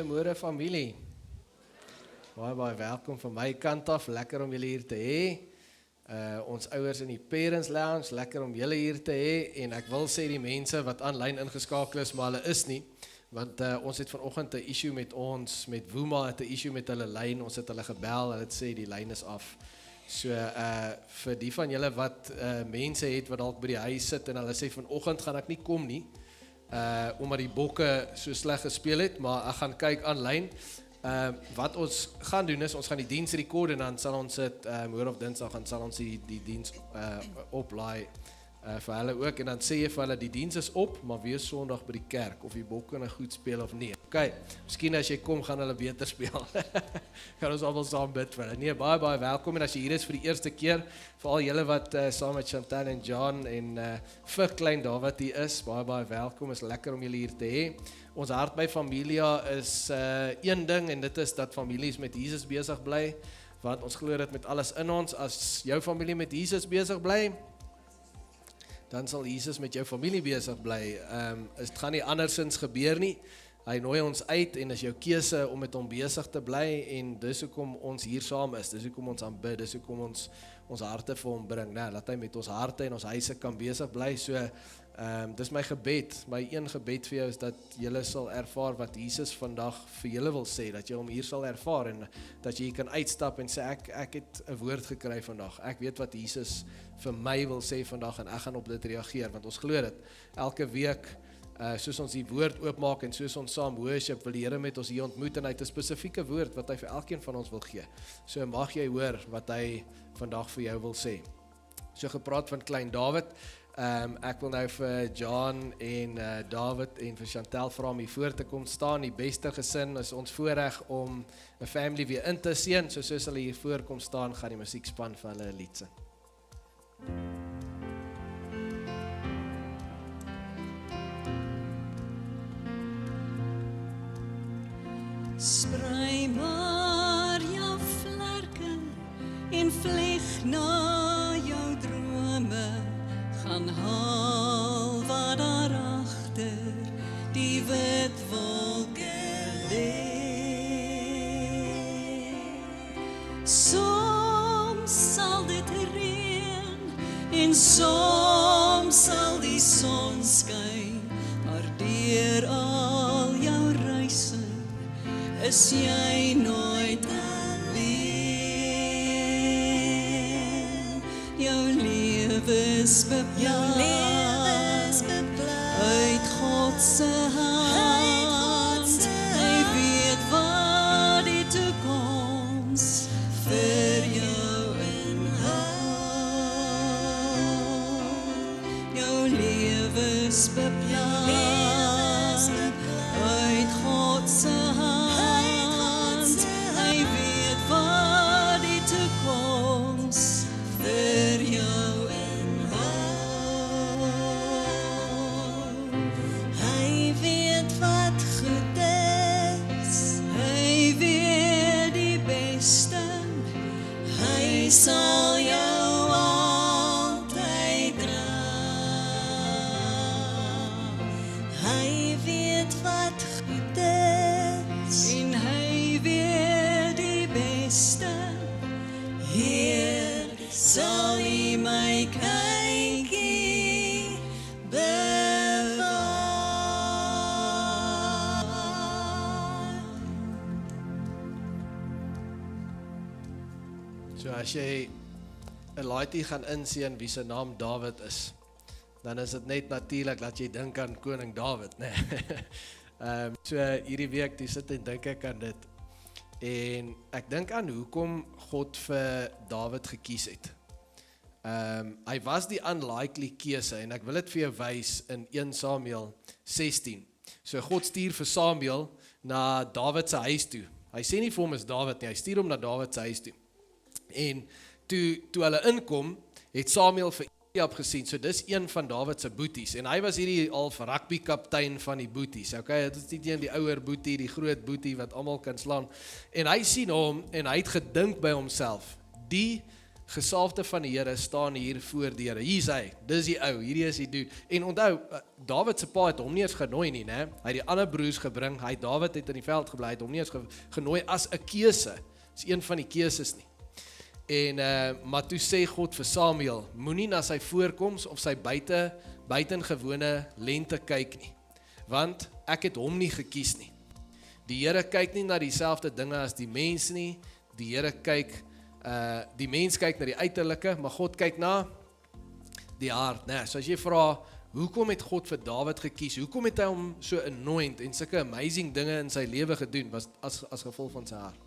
Goeiemôre familie. Baie welkom van my kant af. Lekker om julle hier te hê. Ons ouers in die Parents Lounge, lekker om julle hier te hê. En ek wil sê die mense wat aanlyn ingeskakel is, maar hulle is nie. Want ons het vanoggend 'n issue met ons, met Woema het 'n issue met hulle lyn. Ons het hulle gebel, hulle het sê die lyn is af. So vir die van julle wat mense het wat dalk by die huis sit en hulle sê vanoggend gaan ek nie kom nie. Omdat die bokke so sleg gespeel het, maar ek gaan kyk aanlyn. Wat ons gaan doen is, ons gaan die diens rekord en dan sal ons dit, hoor of dinsdag, dan sal ons die diens oplaai vir hulle ook, en dan sê jy vir hulle, die diens is op, maar weer Sondag by die kerk, of die bokke nou goed speel of nie. Ok, miskien as jy kom, gaan hulle beter speel. Gaan ons allemaal saam bid vir hulle. Nee, baie welkom, en as jy hier is vir die eerste keer, vir al julle wat saam met Chantal en John, en vir klein David hier is, baie welkom, is lekker om julle hier te hê. Ons hart by Familia is een ding, en dit is dat families met Jesus besig bly, want ons glo dit met alles in ons. As jou familie met Jesus besig bly, dan sal Jesus met jou familie besig bly. Het gaan nie andersins gebeur nie. Hy nooi ons uit en is jou keuse om met hom besig te bly, en dis hoekom ons hier saam is, dis hoekom ons aanbid, dis hoekom ons harte vir hom bring, dat hy met ons harte en ons huise kan besig bly. So dis my gebed, my een gebed vir jou is dat julle sal ervaar wat Jesus vandag vir julle wil sê, dat jy hom hier sal ervaar, en dat jy kan uitstap en sê, ek het 'n woord gekry vandag, ek weet wat Jesus vir my wil sê vandag, en ek gaan op dit reageer, want ons glo dit, elke week, soos ons die woord oopmaak, en soos ons saam worship, wil die Here met ons hier ontmoet, en hy het 'n spesifieke woord, wat hy vir elkeen van ons wil gee. So mag jy hoor, wat hy vandag vir jou wil sê. So gepraat van klein David, ek wil nou vir John en David en vir Chantal vra om hier voor te kom staan. Die beste gesin is ons voorreg om 'n family weer in te seën. Soos hulle hier voor kom staan, gaan die musiekspan vir hulle 'n lied sing. Sprei maar jou vlerke en vlieg na jou drome. Gaan haal wat daar agter die wit wolke lê. Soms sal dit reën en soms sal die son skyn, maar deur al jou reise is jy nooit alleen. Jou lewe is beplan uit God se hand. Hy weet wat die toekoms vir jou inhou. Jou lewe is beplan uit God se hand. Hy weet wat die toekoms vir jou inhou. Hy weet wat goed is. Hy weet die beste. Hy sal jou altyd dra. Hy weet wat goed is. En hy weet die beste. Heer, sal hy my kykie bewaar. So as jy 'n laaitie gaan insien wie se naam David is, dan is dit net natuurlik dat jy dink aan koning David, né? So hierdie week, die sit en dink ek aan dit. En ek dink aan hoekom God vir David gekies het. Hy was die unlikely keuse, en ek wil dit vir jou wys in 1 Samuel 16. So God stuur vir Samuel na David se huis toe. Hy sê nie vir hom is David nie, hy stuur hom na David se huis toe. En toe hulle inkom, het Samuel vir Eliab gesien, so dis een van David se boeties, en hy was hierdie al rugby kaptein van die boeties, okay, dit is nie die ouer boetie, die groot boetie wat almal kan slaan, en hy sien hom, en hy het gedink by homself, die gesalfde van die Here staan hier voor die Here. Hier is hy, dis die ou, hierdie is die dude. En onthou, Dawid se pa het hom nie eens genooi nie, né? Hy het die ander broers gebring, Dawid het in die veld gebly, het hom nie eens genooi as 'n keuse. Dis een van die keuses nie. En maar toe sê God vir Samuel, moenie na sy voorkoms of sy buitengewone lente kyk nie, want ek het hom nie gekies nie. Die Here kyk nie na dieselfde dinge as die mens nie, die Here kyk, die mens kyk na die uiterlike, maar God kyk na die hart, né? So as jy vra, hoekom het God vir Dawid gekies, hoekom het hy hom so anoint en sulke amazing dinge in sy lewe gedoen, was as gevolg van sy hart.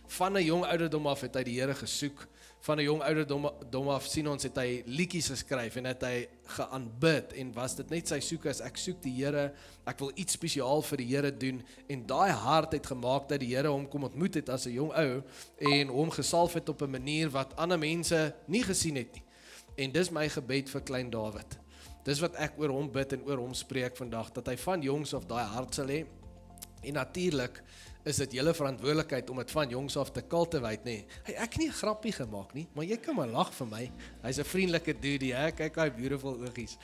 Van 'n jong ouderdom af het hy die Here gesoek, van 'n jong ouderdom af sien ons het hy liedjies geskryf en het hy geaanbid en was dit net sy soek as ek soek die Here, ek wil iets spesiaal vir die Here doen en daai hart het gemaak dat die Here hom kom ontmoet het as 'n jong ou en hom gesalf het op 'n manier wat ander mense nie gesien het nie. En dis my gebed vir klein Dawid. Dis wat ek oor hom bid en oor hom spreek vandag, dat hy van jongs af daai hart sal hê. En natuurlik is dit julle verantwoordelikheid om dit van jongs af te cultivate, nee. Ek nie 'n grappie gemaak nie, maar jy kan maar lag vir my. Hy's 'n vriendelike dude, hè? Kyk hy beautiful oogies.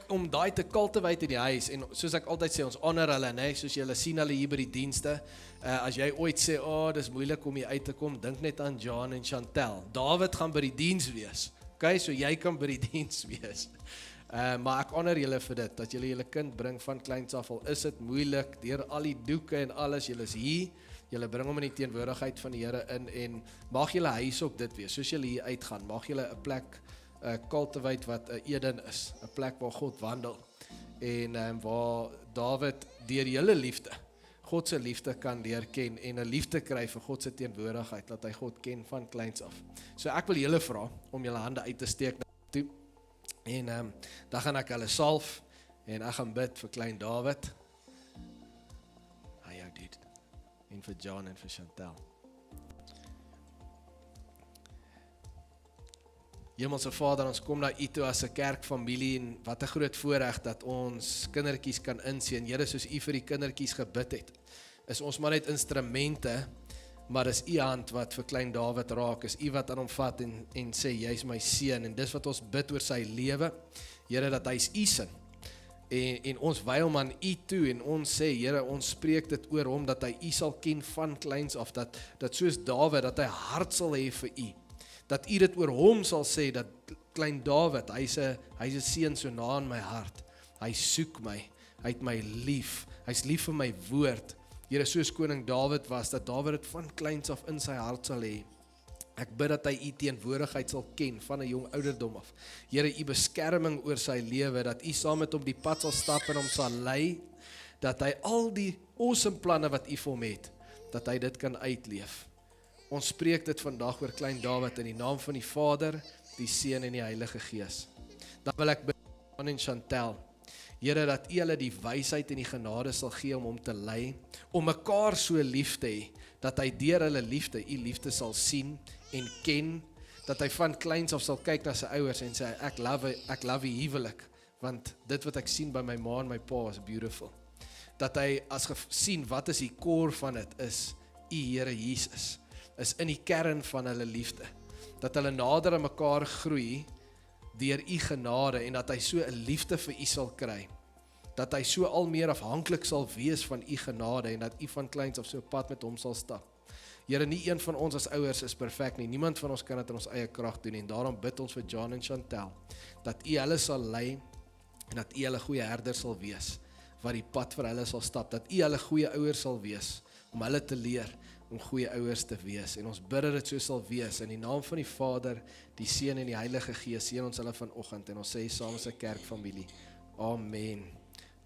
Om daai te cultivate in die huis en soos ek altyd sê, ons honor hulle, nee, soos julle sien hulle hier by die dienste. As jy ooit sê, dis moeilik om hier uit te kom, dink net aan John en Chantel. Dawid gaan by die diens wees. Okay, so jy kan by die diens wees. Maar ek honor julle vir dit, dat julle julle kind bring van kleins af, al is dit moeilik, deur al die doeke en alles, julle is hier, julle bring hom in die teenwoordigheid van die Here in, en mag julle huis ook dit wees, soos julle hier uitgaan, mag julle 'n plek cultivate wat 'n Eden is, 'n plek waar God wandel, en waar Dawid deur julle liefde, God se liefde kan leer ken, en 'n liefde kry vir God se teenwoordigheid, dat hy God ken van kleins af. So ek wil julle vra, om julle hande uit te steek na toe, en dan gaan ek hulle salf, en ek gaan bid vir klein Dawid, hy jou dit, en vir John en vir Chantel. Hemelse Vader, ons kom na U toe as 'n kerkfamilie, en wat 'n groot voorreg dat ons kindertjies kan insien. Here, soos U vir die kindertjies gebid het, is ons maar net instrumente, maar is U hand wat vir klein Dawid raak, is U wat aan hom vat en sê, jy's my seun, en dis wat ons bid oor sy lewe, Here, dat hy's U sin, en ons wy hom aan U toe, en ons sê, Here, ons spreek dit oor hom, dat hy U sal ken van kleins af, dat soos Dawid, dat hy hart sal hê vir U, dat U dit oor hom sal sê, dat klein Dawid, hy's 'n seun so na in my hart, hy soek my, hy het my lief, hy's lief vir my woord, Here, soos koning Dawid was, dat Dawid dit van kleins af in sy hart sal hê. Ek bid dat hy U teenwoordigheid sal ken van 'n jong ouderdom af. Here, U beskerming oor sy lewe, dat U saam met hom die pad sal stap en hom sal lei, dat hy al die awesome planne wat U vir hom het, dat hy dit kan uitleef. Ons spreek dit vandag oor klein Dawid in die naam van die Vader, die Seun en die Heilige Gees. Dan wil ek bid aan en Chantel, Here, dat U hulle die wysheid en die genade sal gee om hom te lei, om mekaar so lief te hê, dat hy deur hulle liefde, U liefde sal sien en ken, dat hy van kleins af sal kyk na sy ouers en sê, ek love U huwelik, want dit wat ek sien by my ma en my pa is beautiful. Dat hy as sien, wat is die core van dit, is U Here Jesus, is in die kern van hulle liefde, dat hulle nader aan mekaar groei, deur U genade, en dat hy so 'n liefde vir U sal kry, dat hy so al meer afhanklik sal wees van U genade, en dat U van kleins af so 'n pad met hom sal stap. Here, nie een van ons as ouers is perfek nie, niemand van ons kan dit in ons eie krag doen, en daarom bid ons vir John en Chantel, dat U hulle sal lei, en dat U hulle goeie herder sal wees, wat die pad vir hulle sal stap, dat U hulle goeie ouers sal wees, om hulle te leer, om goeie ouers te wees, en ons bid dat dit so sal wees, in die naam van die Vader, die Seun en die Heilige Gees, seën ons hulle vanoggend, en ons sê saam as 'n kerkfamilie, Amen,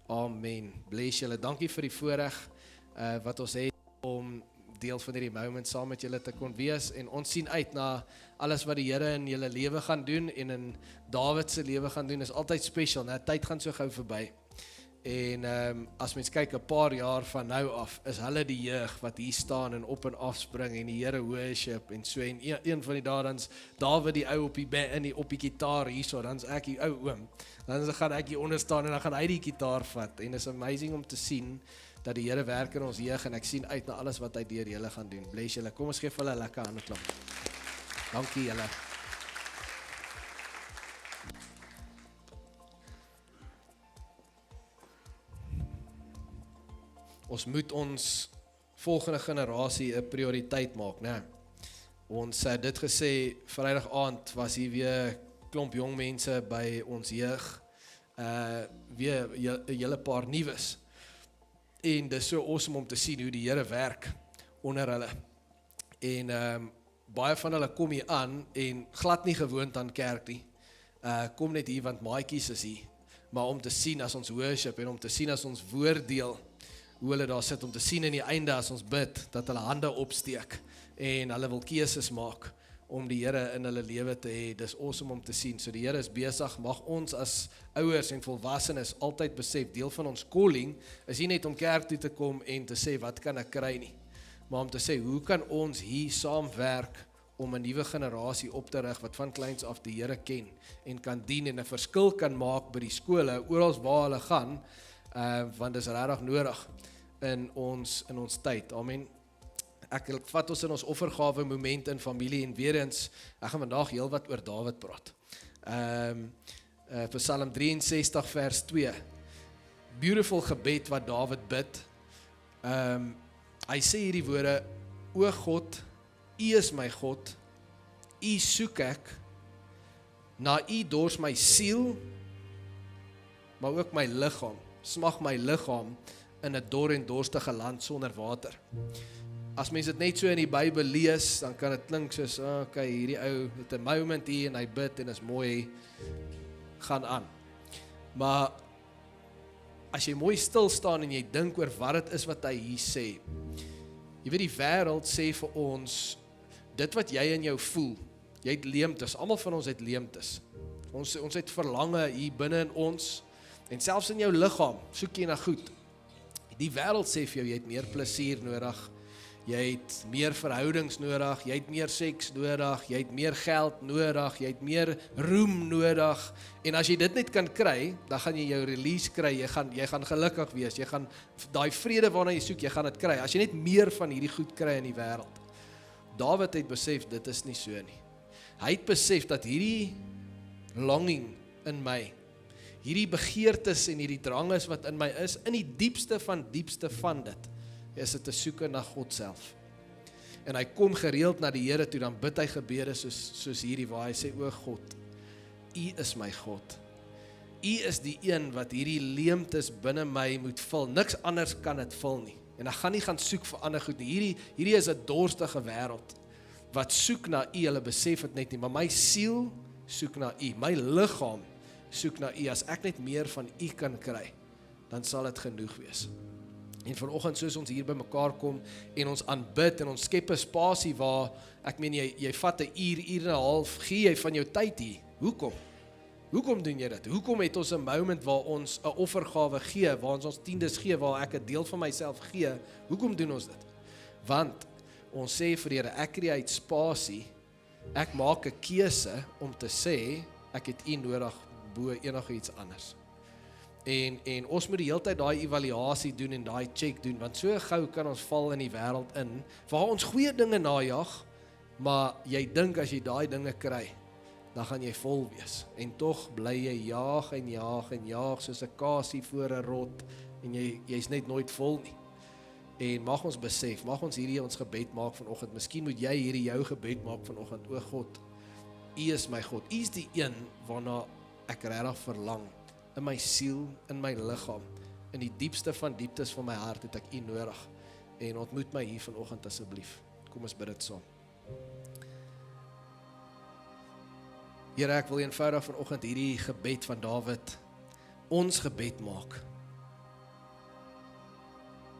Amen, bless julle, dankie vir die voorreg, wat ons het, om deel van hierdie moment saam met julle te kon wees, en ons sien uit na alles wat die Here in julle lewe gaan doen, en in Dawid se lewe gaan doen, is altyd special, né? Tyd gaan so gou verby, en as mens kyk 'n paar jaar van nou af, is hulle die jeug wat hier staan en op en af spring en die Here worship en so, en een van die dae dan's Dawid die ou op die gitaar hierso, dan's ek die ou oom, dan gaan ek hier onder staan en dan gaan hy die gitaar vat, en is amazing om te sien dat die Here werk in ons jeug, en ek sien uit na alles wat hy deur julle gaan doen. Bless julle, kom ons gee vir hulle 'n lekker hande klap. Dankie julle. Ons moet ons volgende generasie 'n prioriteit maak, né? Ons het dit gesê, Vrydag aand was hier weer klomp jong mense by ons jeug, weer 'n hele paar nuus. En dis so awesome om te sien hoe die Here werk onder hulle. En baie van hulle kom hier aan en glad nie gewoond aan kerk nie. Kom net hier want maatjies is hier. Maar om te sien as ons worship en om te sien as ons woord deel, hoe hulle daar sit, om te sien in die einde as ons bid, dat hulle hande opsteek en hulle wil keuses maak om die Here in hulle lewe te hê. Dis awesome om te sien. So die Here is besig, mag ons as ouers en volwassenes altyd besef, deel van ons calling is nie net om kerk toe te kom en te sê, wat kan ek kry nie, maar om te sê, hoe kan ons hier saamwerk om 'n nuwe generasie op te rig wat van kleins af die Here ken en kan dien en 'n verskil kan maak by die skole, oral waar hulle gaan, want dit is regtig nodig in ons tyd. Amen. Ek vat ons in ons offergawe moment in familie en weer eens, ek gaan vandag heel wat oor Dawid praat. Psalm 63 vers 2. Beautiful gebed wat Dawid bid. Hy sê hierdie woorde, o God, U is my God, U soek ek, na U dors my siel, maar ook my liggaam, smag my liggaam in 'n dor en dorstige land sonder water. As mens dit net so in die Bybel lees, dan kan dit klink soos, okay, hierdie ou het 'n moment hier en hy bid en is mooi, gaan aan. Maar as jy mooi stil staan en jy dink oor wat dit is wat hy hier sê, jy weet die wêreld sê vir ons, dit wat jy in jou voel, jy het leemtes, almal van ons het leemtes. Ons het verlange hier binne in ons, en selfs in jou liggaam, soek jy na goed. Die wêreld sê vir jou, jy het meer plesier nodig, jy het meer verhoudings nodig, jy het meer seks nodig, jy het meer geld nodig, jy het meer roem nodig, en as jy dit net kan kry, dan gaan jy jou release kry, jy gaan gelukkig wees, jy gaan daai vrede waarna jy soek, jy gaan dit kry, as jy net meer van hierdie goed kry in die wêreld. Dawid het besef, dit is nie so nie. Hy het besef dat hierdie longing in my, hierdie begeertes en hierdie dranges wat in my is, in die diepste van dit, is dit te soeke na God self. En hy kom gereeld na die Here toe, dan bid hy gebede soos hierdie, waar hy sê, o God, U is my God. U is die een wat hierdie leemtes binne my moet vul. Niks anders kan dit vul nie. En ek gaan nie gaan soek vir ander goed nie. Hierdie is 'n dorstige wêreld wat soek na U, hulle besef dit net nie, maar my siel soek na U, my liggaam soek na U. As ek net meer van U kan kry, dan sal dit genoeg wees. En vanoggend soos ons hier by mekaar kom en ons aanbid en ons skep 'n spasie waar, ek meen jy vat 'n uur en 'n half, gee jy van jou tyd hier. Hoekom? Hoekom doen jy dit? Hoekom het ons 'n moment waar ons 'n offergawe gee, waar ons tiendes gee, waar ek 'n deel van myself gee? Hoekom doen ons dit? Want ons sê vir die Here, ek create spasie, ek maak 'n keuse om te sê, ek het U nodig bo enige iets anders. En ons moet die hele tyd daai evaluasie doen en daai check doen, want so gou kan ons val in die wêreld in, waar ons goeie dinge najag, maar jy dink as jy daai dinge kry, dan gaan jy vol wees. En tog bly jy jaag en jaag en jaag, soos 'n kasie voor 'n rot, en jy's net nooit vol nie. En mag ons besef, mag ons hierdie ons gebed maak vanoggend, miskien moet jy hierdie jou gebed maak vanoggend, o God, U is my God, U is die een waarna ek regtig verlang, in my siel, in my liggaam, in die diepste van dieptes van my hart het ek U nodig, en ontmoet my hier vanoggend asseblief. Kom ons bid dit saam. Here, ek wil eenvoudig vanoggend hierdie gebed van Dawid ons gebed maak.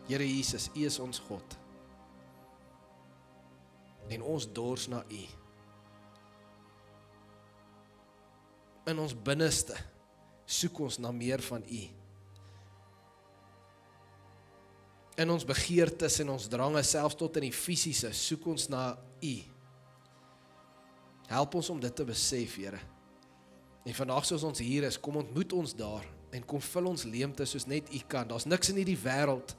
Here Jesus, U is ons God, en ons dors na U. In ons binneste soek ons na meer van U. In ons begeertes en ons drange, selfs tot in die fisiese, soek ons na U. Help ons om dit te besef, Here. En vandag soos ons hier is, kom ontmoet ons daar, en kom vul ons leemte soos net U kan. Daar's niks in hierdie wêreld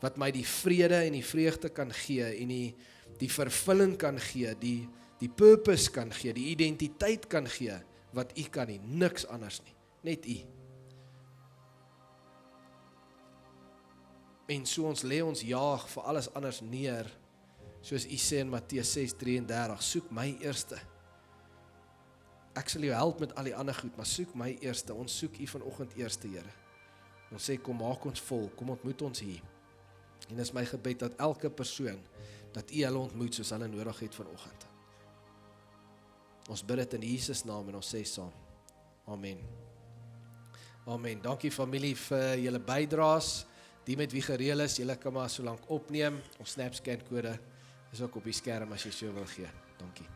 wat my die vrede en die vreugde kan gee, en die vervulling kan gee, die die purpose kan gee, die identiteit kan gee, wat U kan nie, niks anders nie, net U. En so ons lê ons jaag vir alles anders neer, soos U sê in Matteus 6:33, soek my eerste. Ek sal jou help met al die ander goed, maar soek my eerste, ons soek U vanoggend eerste, Here. Ons sê, kom maak ons vol, kom ontmoet ons hier. En dis my gebed dat elke persoon, dat U hulle ontmoet soos hulle nodig het vanoggend. Ons bid dit in Jesus naam en ons sê saam. Amen. Amen. Dankie familie vir julle bydraes. Die met wie gereël is, julle kan maar so lank opneem. Ons SnapScan kode is ook op die skerm as jy so wil gee. Dankie.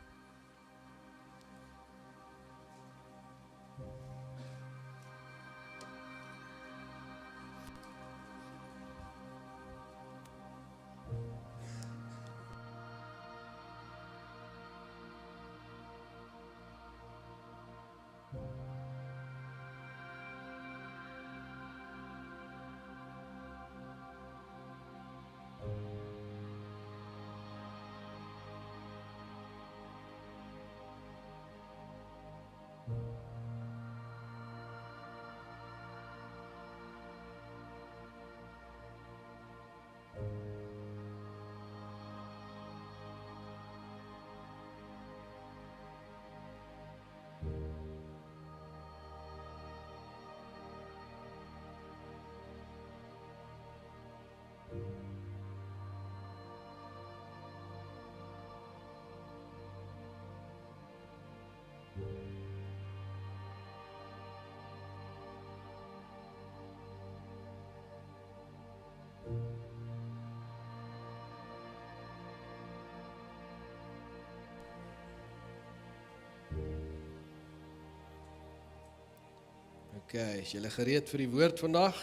Okay, is julle gereed vir die woord vandag?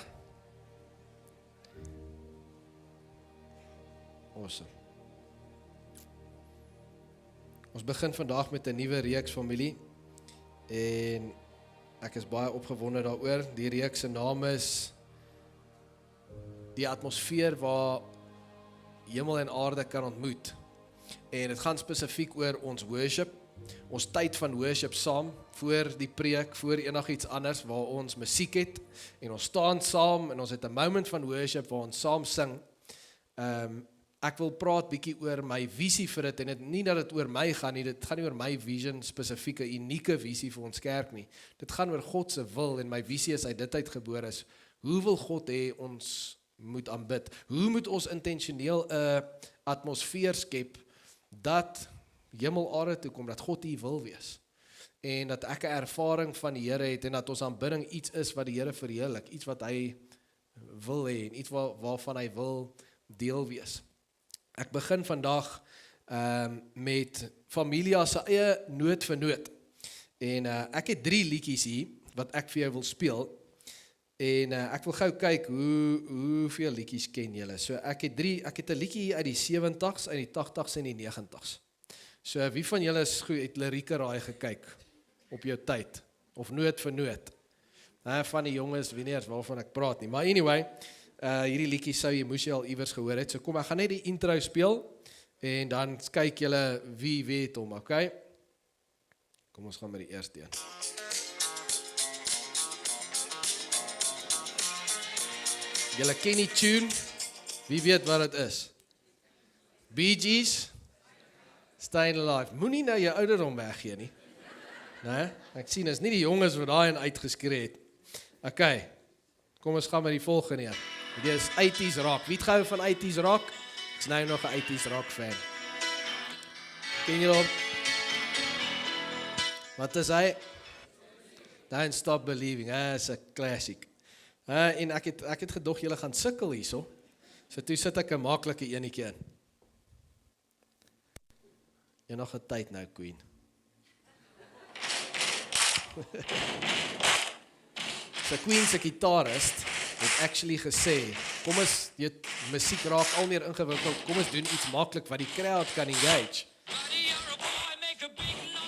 Awesome. Ons begin vandag met 'n nuwe reeks familie en ek is baie opgewonde daaroor. Die reeks se naam is die atmosfeer waar hemel en aarde kan ontmoet. En dit gaan spesifiek oor ons worship, ons tyd van worship saam, voor die preek, voor enigiets anders, waar ons musiek het, en ons staan saam, en ons het 'n moment van worship, waar ons saam sing. Ek wil praat bietjie oor my visie vir dit, en dit nie dat dit oor my gaan nie, dit gaan nie oor my vision, spesifieke, unieke visie vir ons kerk nie. Dit gaan oor God se wil, en my visie is uit dit uitgebore is, hoe wil God hê ons moet aanbid? Hoe moet ons intentioneel 'n atmosfeer skep, dat hemel aarde toe kom, dat God hier wil wees, en dat ek 'n ervaring van die Here het, en dat ons aanbidding iets is wat die Here verheerlik, iets wat hy wil hê, en iets waarvan hy wil deel wees. Ek begin vandag met Familia se eie noot vir noot, en ek het 3 liedjies hier, wat ek vir jou wil speel, en ek wil gou kyk, hoeveel liedjies ken julle. So ek het 'n liedjie uit die 70s, uit die 80s en die 90s. So wie van julle is goed, het Lirieke Raai gekyk, op jou tyd, of noot vir noot? Van die jonges, weet nie eens waarvan ek praat nie, maar anyway, hierdie liedjie moes jy al iewers gehoor het, so kom, ek gaan net die intro speel, en dan kyk julle wie weet hom, okay? Kom ons gaan met die eerste een. Julle ken die tune, wie weet wat het is? Bee Gees, Staying Alive. Moenie nou jou ouderdom weggee nie. Nee, ek sien, is nie die jonges wat daarin uitgeskree het. Okay, kom ons gaan met die volgende een. Dit is 80s rock. Wie het gehou van 80s rock? Ek is nou nog 'n 80s rock fan. Ken jy hom? Wat is hy? Don't Stop Believing. Is 'n classic. En ek het gedog julle gaan sukkel hierso. So toe sit ek 'n maklike enetjie in. Jy nog 'n tyd nou, Queen. So Queen se gitarist het actually gesê, kom ons, musiek raak al meer ingewikkeld, kom ons doen iets maklik wat die crowd kan engage.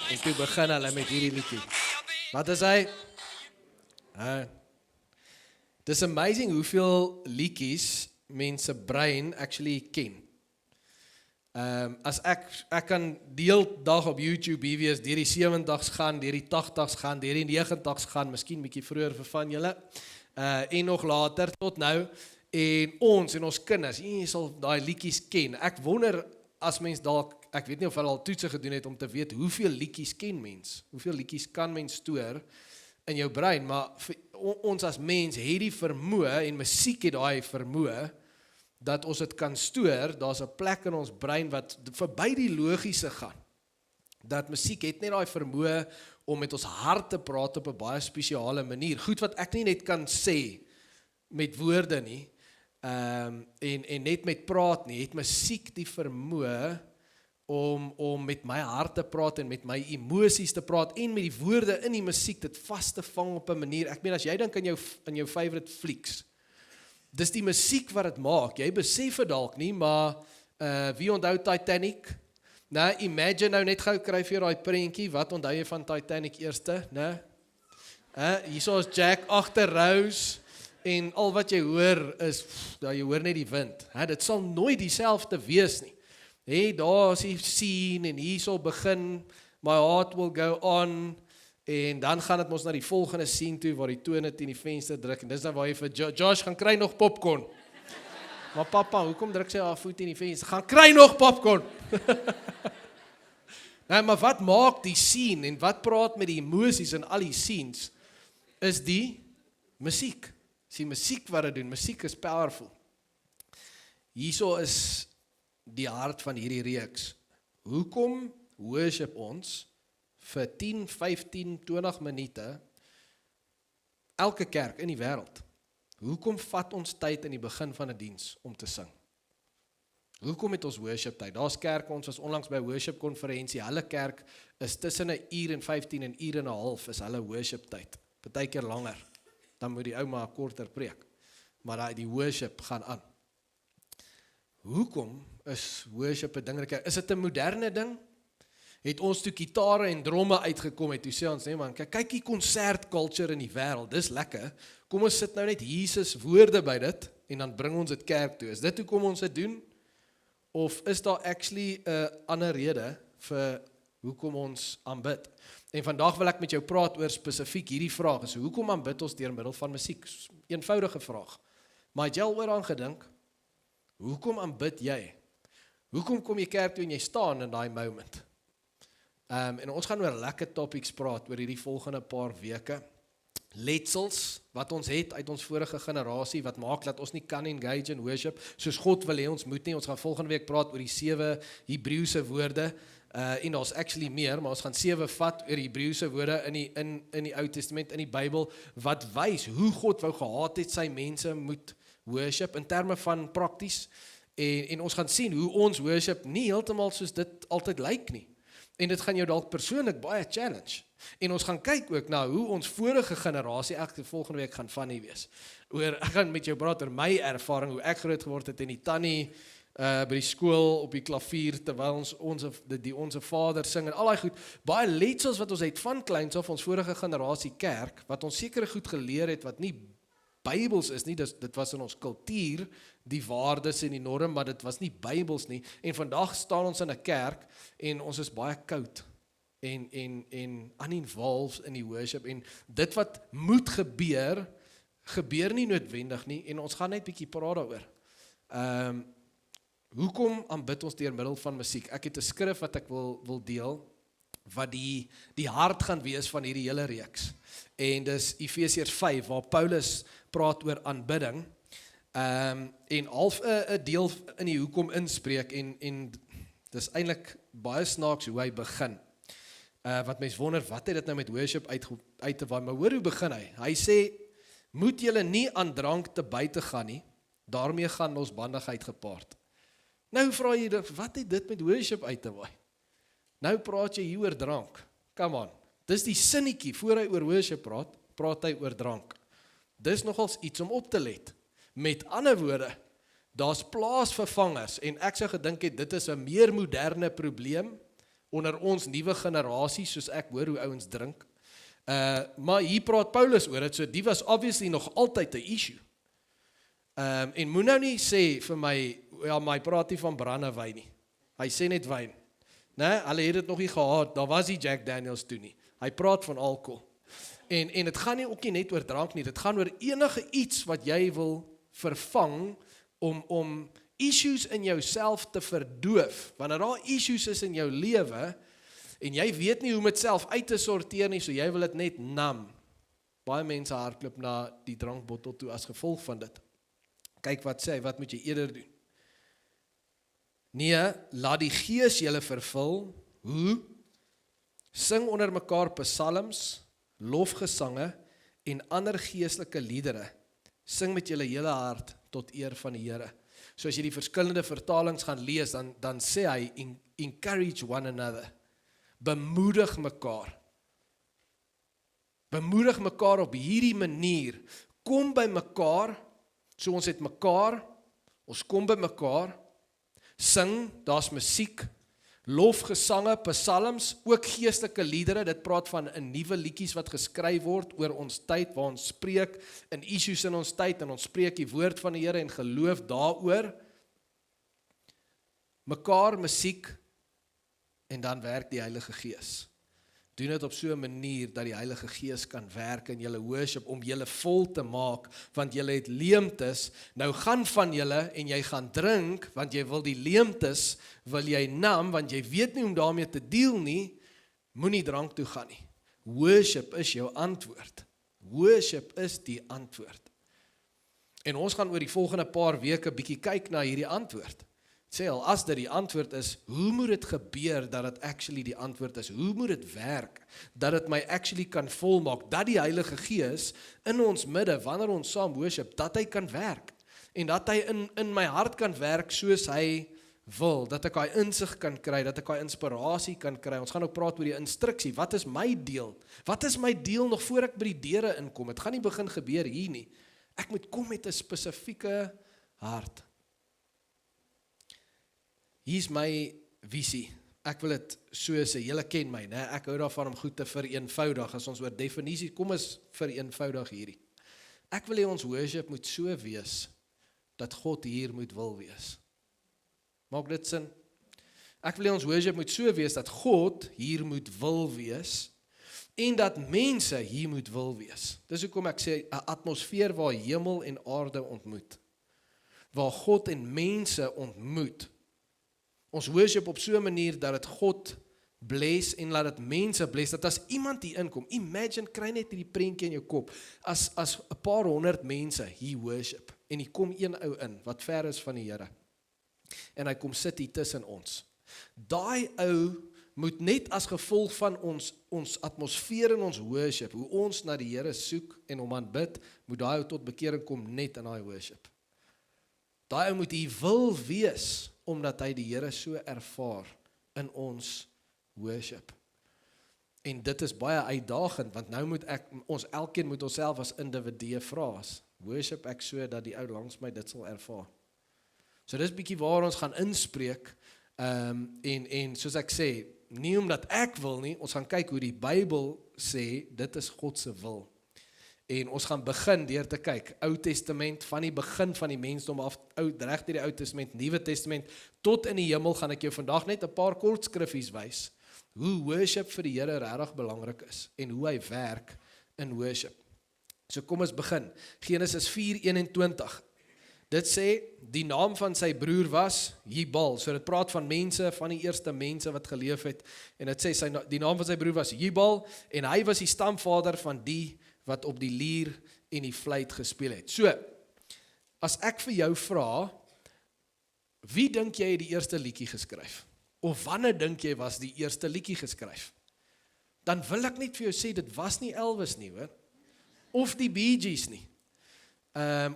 En toe begin hulle met hierdie liedjie. Wat is hy? Dis amazing hoeveel liedjies mense brein actually ken. As ek kan deeldag op YouTube hier wees, deur die 70's gaan, deur die 80's gaan, deur die 90's gaan, miskien bietjie vroeër vir van julle, en nog later tot nou, en ons kinders, jy sal daai liedjies ken. Ek wonder as mens dalk, ek weet nie of hulle al toetse gedoen het om te weet hoeveel liedjies ken mens, hoeveel liedjies kan mens stoor in jou brein, maar ons as mens het die vermoë, en musiek het daai vermoë, dat ons dit kan stoor. Daar's 'n plek in ons brein wat verby die logiese gaan. Dat musiek het net daai vermoë om met ons hart te praat op 'n baie spesiale manier. Goed wat ek nie net kan sê met woorde nie, en net met praat nie, het musiek die vermoë om met my hart te praat en met my emosies te praat en met die woorde in die musiek dit vas te vang op 'n manier. Ek meen as jy dink aan jou favorite flieks, dis die musiek wat dit maak. Jy besef dit dalk nie, maar wie onthou Titanic? Nou, imagine nou net gou kry vir daai prentjie, wat onthou jy van Titanic eerste, né? Hierso is Jack agter Rose en al wat jy hoor is dat jy hoor net die wind. Dit sal nooit dieselfde wees nie. Daar is die scene en hierso begin My Heart Will Go On. En dan gaan dit mos na die volgende scene toe, waar die tone teen die venster druk, en dis dan waar jy vir Josh gaan kry nog popcorn. Maar papa, hoekom druk sy haar voet teen die venster? Gaan kry nog popcorn. Nou, maar wat maak die scene, en wat praat met die emosies in al die scenes, is die musiek. Is die musiek wat dit doen, musiek is powerful. Hierso is die hart van hierdie reeks. Hoekom worship ons vir 10, 15, 20 minute elke kerk in die wêreld? Hoekom vat ons tyd in die begin van 'n diens om te sing? Hoekom het ons worship tyd? Daar's kerke, ons was onlangs by worship konferensie, hulle kerk is tussen 1 uur en 15 en 1 uur en 'n half is hulle worship tyd. Partykeer langer. Dan moet die ou maar 'n korter preek. Maar die worship gaan aan. Hoekom is worship 'n ding? Is dit 'n moderne ding? Het ons toe gitare en dromme uitgekom het, toe sê ons, nee man, kyk die concertculture in die wêreld, dis lekker, kom ons sit nou net Jesus woorde by dit, en dan bring ons dit kerk toe. Is dit hoekom ons dit doen? Of is daar actually 'n ander rede vir hoekom ons aanbid? En vandag wil ek met jou praat oor spesifiek hierdie vraag, is hoekom aanbid ons deur middel van musiek? Eenvoudige vraag. Maar het jy al oor aan gedink? Hoekom aanbid jy? Hoekom kom jy kerk toe en jy staan in daai moment? En ons gaan oor lekker topics praat oor hierdie volgende paar weke. Letsels wat ons het uit ons vorige generasie, wat maak dat ons nie kan engage in worship, soos God wil hê ons moet nie. Ons gaan volgende week praat oor die 7 Hebreëse woorde, en daar's actually meer, maar ons gaan 7 vat oor die Hebreëse woorde in die Ou Testament, in die Bybel, wat wys hoe God wou gehad het sy mense moet worship, in terme van prakties, en ons gaan sien hoe ons worship nie heeltemal soos dit altyd lyk nie. En dit gaan jou dalk persoonlik baie challenge. En ons gaan kyk ook na hoe ons vorige generasie, ek volgende week gaan Fanny wees. Ek gaan met jou praat oor my ervaring, hoe ek groot geword het in die tannie, by die skool, op die klavier, terwyl ons Vader sing, en al die goed, baie letsels wat ons het van kleins af, ons vorige generasie kerk, wat ons sekere goed geleer het, wat nie Bybels is nie, dit was in ons kultuur, die waardes en die norm, maar dit was nie Bybels nie, en vandag staan ons in 'n kerk, en ons is baie koud, en uninvolved in die worship, en dit wat moet gebeur nie noodwendig nie, en ons gaan net bietjie praat daaroor. Hoekom aanbid ons deur middel van musiek? Ek het 'n skrif wat ek wil deel, wat die hart gaan wees van hierdie hele reeks. En dis Efesiërs 5, waar Paulus praat oor aanbidding, en half 'n deel in die hoekom inspreek, en dis eintlik baie snaaks hoe hy begin. Wat mens wonder, wat het dit nou met worship uit te waai, maar hoor hoe begin hy? Hy sê, moet julle nie aan drank te buite gaan nie, daarmee gaan losbandigheid gepaard. Nou vra jy, wat het dit met worship uit te waai? Nou praat jy hier oor drank. Come on. Dis die sinnetjie, voor hy oor worship praat hy oor drank. Dis nogals iets om op te let. Met ander woorde, daar's plaasvervangers, en ek sou gedink het, dit is 'n meer moderne probleem, onder ons nuwe generasie, soos ek hoor hoe ouens drink. Maar hier praat Paulus oor dit, so die was obviously nog altyd 'n issue. En moet nou nie sê vir my, ja, maar hy praat nie van brandewyn nie. Hy sê net wyn. Nee, hulle het dit nog nie gehad, daar was die Jack Daniels toe nie. Hy praat van alkohol. En dit gaan nie ook nie net oor drank nie, dit gaan oor enige iets wat jy wil vervang om issues in jouself te verdoof. Wanneer daar issues is in jou lewe en jy weet nie hoe om dit self uit te sorteer nie, so jy wil dit net nam. Baie mense hardloop na die drankbottel toe as gevolg van dit. Kyk wat sê hy, wat moet jy eerder doen? Nee, laat die Gees julle vervul. Hoe? Sing onder mekaar psalms, lofgesange en ander geestelike liedere. Sing met julle hele hart tot eer van die Here. So as jy die verskillende vertalings gaan lees, dan sê hy, encourage one another. Bemoedig mekaar. Bemoedig mekaar op hierdie manier. Kom by mekaar, so ons het mekaar, ons kom by mekaar, sing, daar's musiek, lofgesange, psalms, ook geestelike liedere, dit praat van 'n nuwe liedjies wat geskryf word oor ons tyd, waar ons spreek in issues in ons tyd, en ons spreek die woord van die Here en geloof daaroor, mekaar, musiek, en dan werk die Heilige Gees. Doen dit op so 'n manier dat die Heilige Gees kan werk in julle worship, om julle vol te maak, want julle het leemtes, nou gaan van julle, en jy gaan drink, want jy wil die leemtes, wil jy nam, want jy weet nie om daarmee te deel nie, moenie drank toe gaan nie. Worship is jou antwoord. Worship is die antwoord. En ons gaan oor die volgende paar weke bietjie kyk na hierdie antwoord. Sê al, as dit die antwoord is, hoe moet dit gebeur dat dit actually die antwoord is? Hoe moet dit werk? Dat dit my actually kan volmaak, dat die Heilige Gees in ons midde, wanneer ons saam worship, dat hy kan werk. En dat hy in my hart kan werk soos hy wil, dat ek daai insig kan kry, dat ek daai inspirasie kan kry. Ons gaan ook praat oor die instruksie. Wat is my deel? Wat is my deel nog voor ek by die deure inkom? Het gaan nie begin gebeur hier nie. Ek moet kom met 'n spesifieke hart. Hier is my visie. Ek wil dit so sê, julle ken my, né? Ek hou daarvan om goed te vereenvoudig. As ons oor definisie kom, is vereenvoudig hierdie. Ek wil hê ons worship moet so wees, dat God hier moet wil wees. Maak dit sin? Ek wil hê ons worship moet so wees, dat God hier moet wil wees, en dat mense hier moet wil wees. Dis hoekom ek sê, 'n atmosfeer waar hemel en aarde ontmoet. Waar God en mense ontmoet. Ons worship op so 'n manier dat dit God bless en laat dit mense bless, dat as iemand hier inkom, imagine, kry net hierdie prentjie in jou kop, as 'n paar honderd mense hier worship, en hier kom een ou in, wat ver is van die Here, en hy kom sit hier tussen ons. Daai ou moet net as gevolg van ons atmosfeer in ons worship, hoe ons na die Here soek en hom aanbid, moet daai ou tot bekering kom net in daai worship. Daai ou moet hier wil wees, omdat hy die Here so ervaar in ons worship. En dit is baie uitdagend, want nou moet ons elkeen moet onsself as individue vra, worship ek so dat die ou langs my dit sal ervaar. So dis bietjie waar ons gaan inspreek, en soos ek sê, nie omdat ek wil nie, ons gaan kyk hoe die Bybel sê, dit is God se wil. En ons gaan begin deur te kyk, Ou Testament, van die begin van die mensdom af, reg deur die Ou Testament, Nuwe Testament, tot in die hemel, gaan ek jou vandag net 'n paar kort skriffies wys, hoe worship vir die Here regtig belangrik is, en hoe hy werk in worship. So kom ons begin, Genesis 4:21, dit sê, die naam van sy broer was Jibal, so dit praat van mense, van die eerste mense wat geleef het, en dit sê, die naam van sy broer was Jibal, en hy was die stamvader van die wat op die lier en die fluit gespeel het. So, as ek vir jou vra, wie dink jy het die eerste liedjie geskryf? Of wanneer dink jy was die eerste liedjie geskryf? Dan wil ek net vir jou sê, dit was nie Elvis nie, hoor. Of die Bee Gees nie.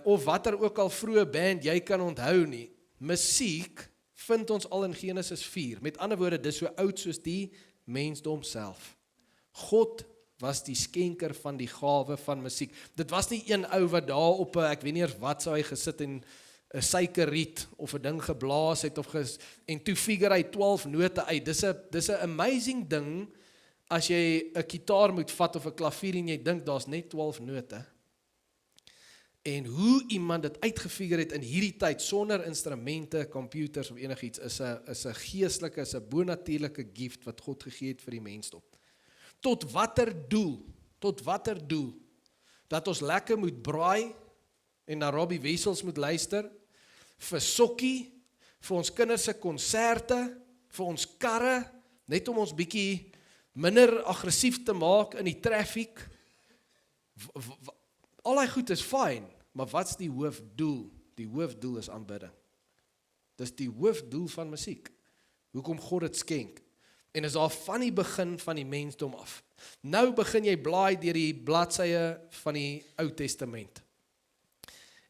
Of wat er ook al vroeë band jy kan onthou nie. Musiek vind ons al in Genesis 4. Met ander woorde, dis so oud soos die mensdom self. God was die skenker van die gawe van musiek. Dit was nie een ou wat daar op, ek weet nie eers wat sou hy gesit en 'n suikerriet of 'n ding geblaas het, en toe figure hy 12 note uit. Dis 'n amazing ding, as jy 'n gitaar moet vat of 'n klavier en jy dink daar's net 12 note. En hoe iemand dit uitgefigure het in hierdie tyd, sonder instrumente, computers of enigiets, is 'n geestelike, is 'n bonatuurlike gift wat God gegee het vir die mensdom. Tot watter doel, dat ons lekker moet braai, en na Robbie Wessels moet luister, vir sokkie, vir ons kinders se konserte, vir ons karre, net om ons bietjie minder aggressief te maak in die traffic. Al die goed is fyn, maar wat's die hoofdoel? Die hoofdoel is aanbidding. Dis die hoofdoel van musiek. Hoekom God dit skenk. En is daar van die begin van die mensdom af. Nou begin jy blaai deur die bladsye van die Ou Testament.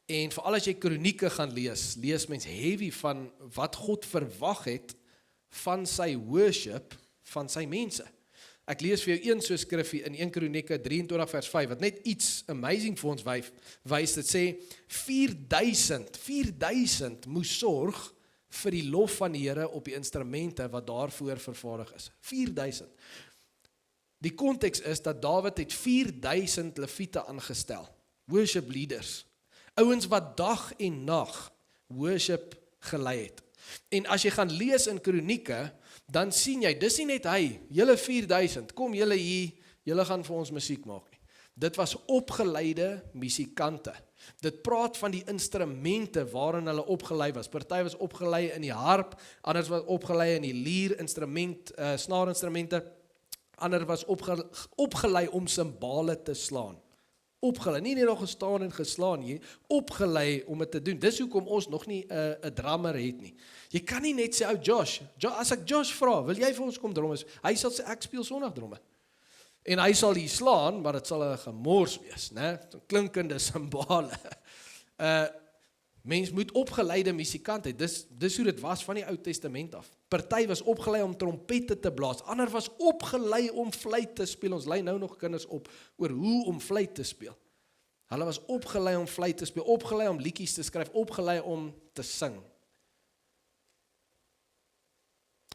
En veral as jy kronieke gaan lees mens heavy van wat God verwag het van sy worship, van sy mense. Ek lees vir jou een so skrifgie in 1 Kronieke 23 vers 5, wat net iets amazing vir ons wys, dit sê, 4000 moes sorg vir die lof van die Here op die instrumente wat daarvoor vervaardig is. 4000. Die konteks is dat Dawid het 4000 leviete aangestel, worship leaders, ouens wat dag en nag worship gelei het. En as jy gaan lees in Kronieke, dan sien jy, dis nie net hy, julle 4000, kom julle hier, julle gaan vir ons musiek maak nie. Dit was opgeleide musikante. Dit praat van die instrumente waarin hulle opgelei was. Party was opgelei in die harp, anders was opgelei in die lier instrument, snaarinstrumente, ander was opgelei om simbale te slaan. Opgelei, nie net nog gestaan en geslaan nie, opgelei om dit te doen. Dis hoekom ons nog nie 'n drummer het nie. Jy kan nie net sê, ou Josh, as ek Josh vra, wil jy vir ons kom drum? Hy sal sê, ek speel Sondag dromme. En hy sal hier slaan, maar dit sal 'n gemors wees, né? Klinkende simbale. Mens moet opgeleide musikant hê. Dis hoe dit was van die Ou Testament af. Party was opgelei om trompette te blaas, ander was opgelei om fluit te speel. Ons lei nou nog kinders op oor hoe om fluit te speel. Hulle was opgelei om fluit te speel, opgelei om liedjies te skryf, opgelei om te sing.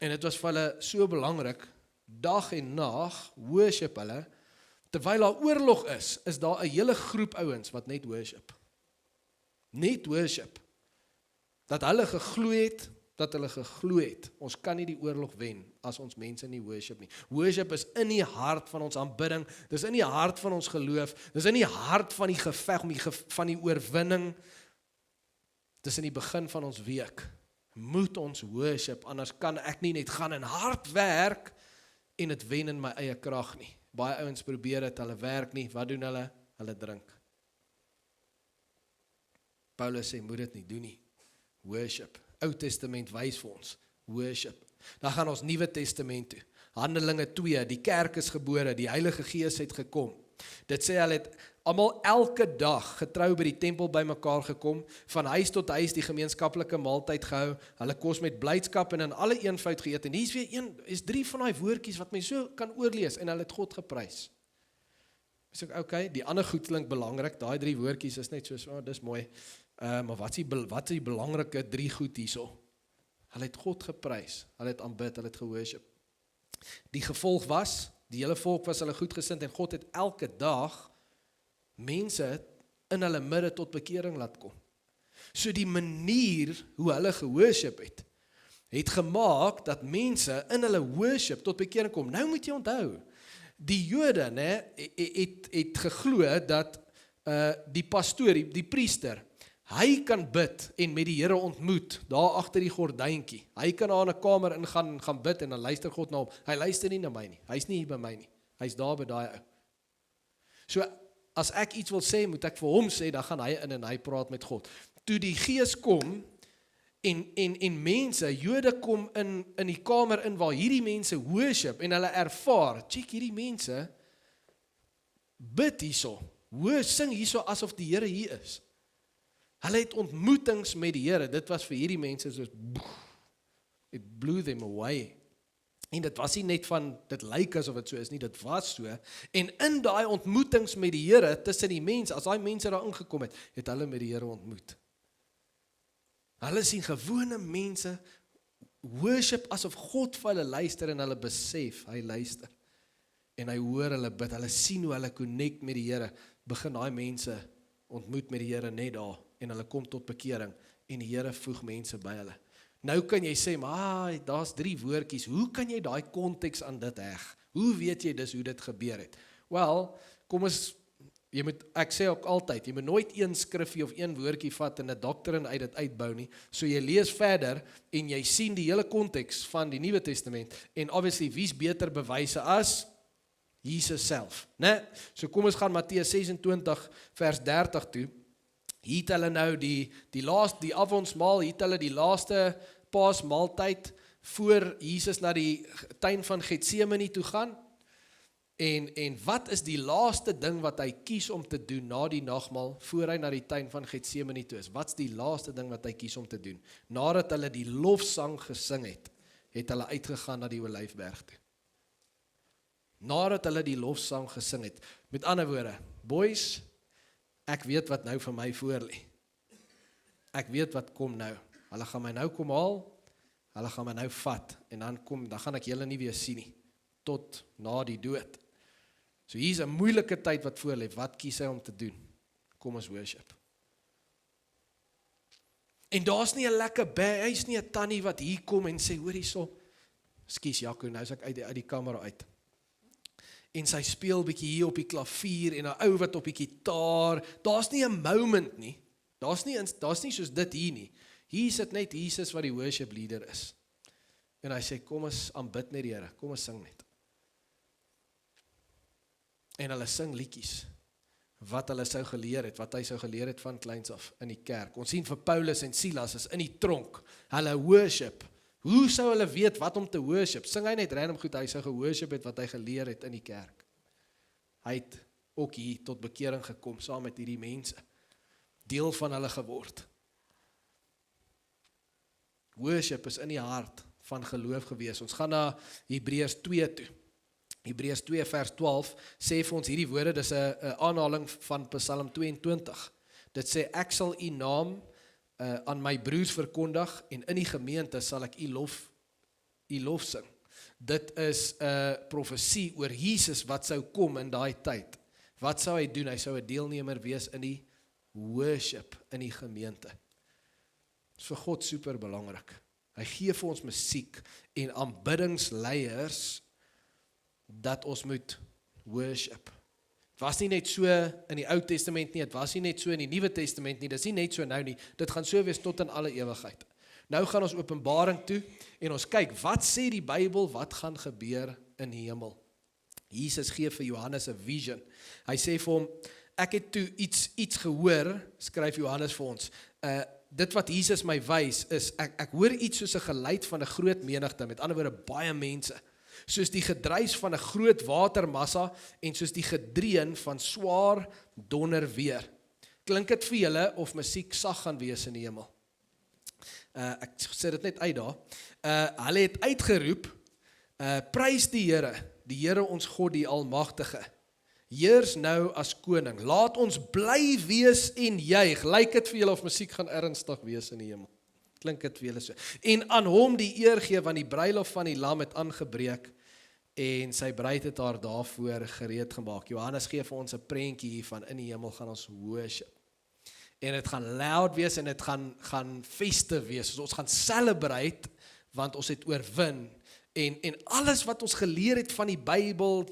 En dit was vir hulle so belangrik, dag en nag worship hulle, terwyl daar oorlog is daar 'n hele groep ouens wat net worship. Net worship. Dat hulle geglo het, ons kan nie die oorlog wen as ons mense nie worship nie. Worship is in die hart van ons aanbidding, dis in die hart van ons geloof, dis in die hart van die geveg, van die oorwinning, dis in die begin van ons week. Moet ons worship, anders kan ek nie net gaan en hard werk en dit wen in my eie krag nie. Baie ouens probeer dit, hulle werk nie, wat doen hulle? Hulle drink. Paulus sê, moet dit nie doen nie. Worship. Ou Testament wys vir ons. Worship. Dan gaan ons Nuwe Testament toe. Handelinge 2, die kerk is gebore, die Heilige Gees het gekom. Dit sê hulle het almal elke dag getrou by die tempel bymekaar gekom, van huis tot huis die gemeenskaplike maaltyd gehou, hulle kos met blydskap en in alle eenvoud geëet. En hier's weer is 3 van daai woordjies wat mens so kan oorlees en hulle het God geprys. Is ook okay, die ander goed klink belangrik, daai 3 woordjies is net so, dis mooi. Maar wat is die belangrike 3 goed hierso? Hulle het God geprys, hulle het aanbid, hulle het geworship. Die gevolg was, die hele volk was hulle goedgesind en God het elke dag mense in hulle midde tot bekering laat kom. So die manier hoe hulle geworship het gemaak dat mense in hulle worship tot bekering kom. Nou moet jy onthou, die Jode het geglo dat die pastoor, die priester, hy kan bid en met die Here ontmoet, daar agter die gordyntjie. Hy kan daar in 'n kamer ingaan en gaan bid en dan luister God na hom. Hy luister nie na my nie. Hy's nie hier by my nie. Hy's daar by daai ou. So as ek iets wil sê, moet ek vir hom sê, dan gaan hy in en hy praat met God. Toe die Gees kom en mense, Jode kom in die kamer in waar hierdie mense worship en hulle ervaar, check hierdie mense bid hierso, sing hierso asof die Here hier is. Hulle het ontmoetings met die Here, dit was vir hierdie mense soos, it blew them away. En dit was nie net van, dit lyk asof dit so is nie, dit was so. En in daai ontmoetings met die Here, tussen die mense, as daai mense daar ingekom het hulle met die Here ontmoet. Hulle sien gewone mense worship asof God vir hulle luister en hulle besef, hy luister. En hy hoor hulle bid, hulle sien hoe hulle connect met die Here, begin daai mense ontmoet met die Here net daar, en hulle kom tot bekering, en die Here voeg mense by hulle. Nou kan jy sê, maar daar's 3 woordjies, hoe kan jy daai konteks aan dit heg? Hoe weet jy dus hoe dit gebeur het? Wel, kom ons, ek sê ook altyd, jy moet nooit een skrifgie of een woordjie vat en 'n doktrin uit dit uitbou nie, so jy lees verder, en jy sien die hele konteks van die Nuwe Testament, en obviously, wie's beter bewyse as Jesus self, né? So kom ons gaan Matteus 26 vers 30 toe. Hier het hulle nou die avondsmaal, hier het hulle die laaste paasmaaltyd voor Jesus na die tuin van Getsemane toe gaan. En wat is die laaste ding wat hy kies om te doen na die nagmaal voor hy na die tuin van Getsemane toe is? Wat's die laaste ding wat hy kies om te doen? Nadat hulle die lofsang gesing het hulle uitgegaan na die Olyfberg toe. Nadat hulle die lofsang gesing het. Met ander woorde, boys, ek weet wat nou vir my voorlê. Ek weet wat kom nou. Hulle gaan my nou kom haal, hulle gaan my nou vat, en dan gaan ek julle nie weer sien nie, tot na die dood. So hier is 'n moeilike tyd wat voorlê. Wat kies hy om te doen? Kom ons worship. En daar's nie 'n lekker hy's nie 'n tannie wat hier kom en sê, hoor hierso, skus Jaco, nou is ek uit die kamera uit. En sy speel bietjie hier op die klavier, en 'n ou wat op die gitaar, daar's nie 'n moment nie, daar's nie soos dit hier nie. Hier sit net Jesus wat die worship leader is. En hy sê, kom ons aanbid net die Here, kom ons sing net. En hulle sing liedjies, wat hulle sou geleer het, wat hy sou geleer het van kleins af in die kerk. Ons sien vir Paulus en Silas is in die tronk, hulle worship. Hoe sou hulle weet wat om te worship? Sing hy net random goed, hy sou geworship het wat hy geleer het in die kerk. Hy het ook hier tot bekering gekom, saam met hierdie mense, deel van hulle geword. Worship is in die hart van geloof gewees. Ons gaan na Hebreërs 2 toe. Hebreërs 2 vers 12 sê vir ons hierdie woorde, dis 'n aanhaling van Psalm 22. Dit sê, ek sal u naam aan my broers verkondig, en in die gemeente sal ek u lof sing. Dit is 'n profesie oor Jesus wat sou kom in daai tyd. Wat sou hy doen? Hy sou 'n deelnemer wees in die worship in die gemeente. Dit is vir God super belangrik. Hy gee vir ons musiek en aanbiddingsleiers dat ons moet worship. Het was nie net so in die Ou Testament nie, het was nie net so in die Nuwe Testament nie, dit is nie net so nou nie, dit gaan so wees tot in alle ewigheid. Nou gaan ons Openbaring toe, en ons kyk, wat sê die Bybel, wat gaan gebeur in die hemel? Jesus gee vir Johannes 'n vision. Hy sê vir hom, ek het toe iets gehoor, skryf Johannes vir ons, dit wat Jesus my wys, is, ek hoor iets soos 'n geluid van 'n groot menigte, met ander woorde baie mense, soos die gedruis van 'n groot watermassa, en soos die gedreun van swaar donderweer. Klink dit vir julle of musiek sag gaan wees in die hemel? Ek sê dit net uit daar. Hulle het uitgeroep, prys die Here ons God die Almagtige. Heers nou as koning, laat ons bly wees en juig. Lyk dit vir julle of musiek gaan ernstig wees in die hemel? Klink dit vir julle so? En aan hom die eer gee, want die bruilof van die lam het aangebreek, en sy bruid het haar daarvoor gereed gemaak. Johannes gee vir ons 'n prentjie hiervan, in die hemel gaan ons worship. En dit gaan loud wees, en dit gaan festive wees. Ons gaan celebrate, want ons het oorwin. En alles wat ons geleer het van die Bybel,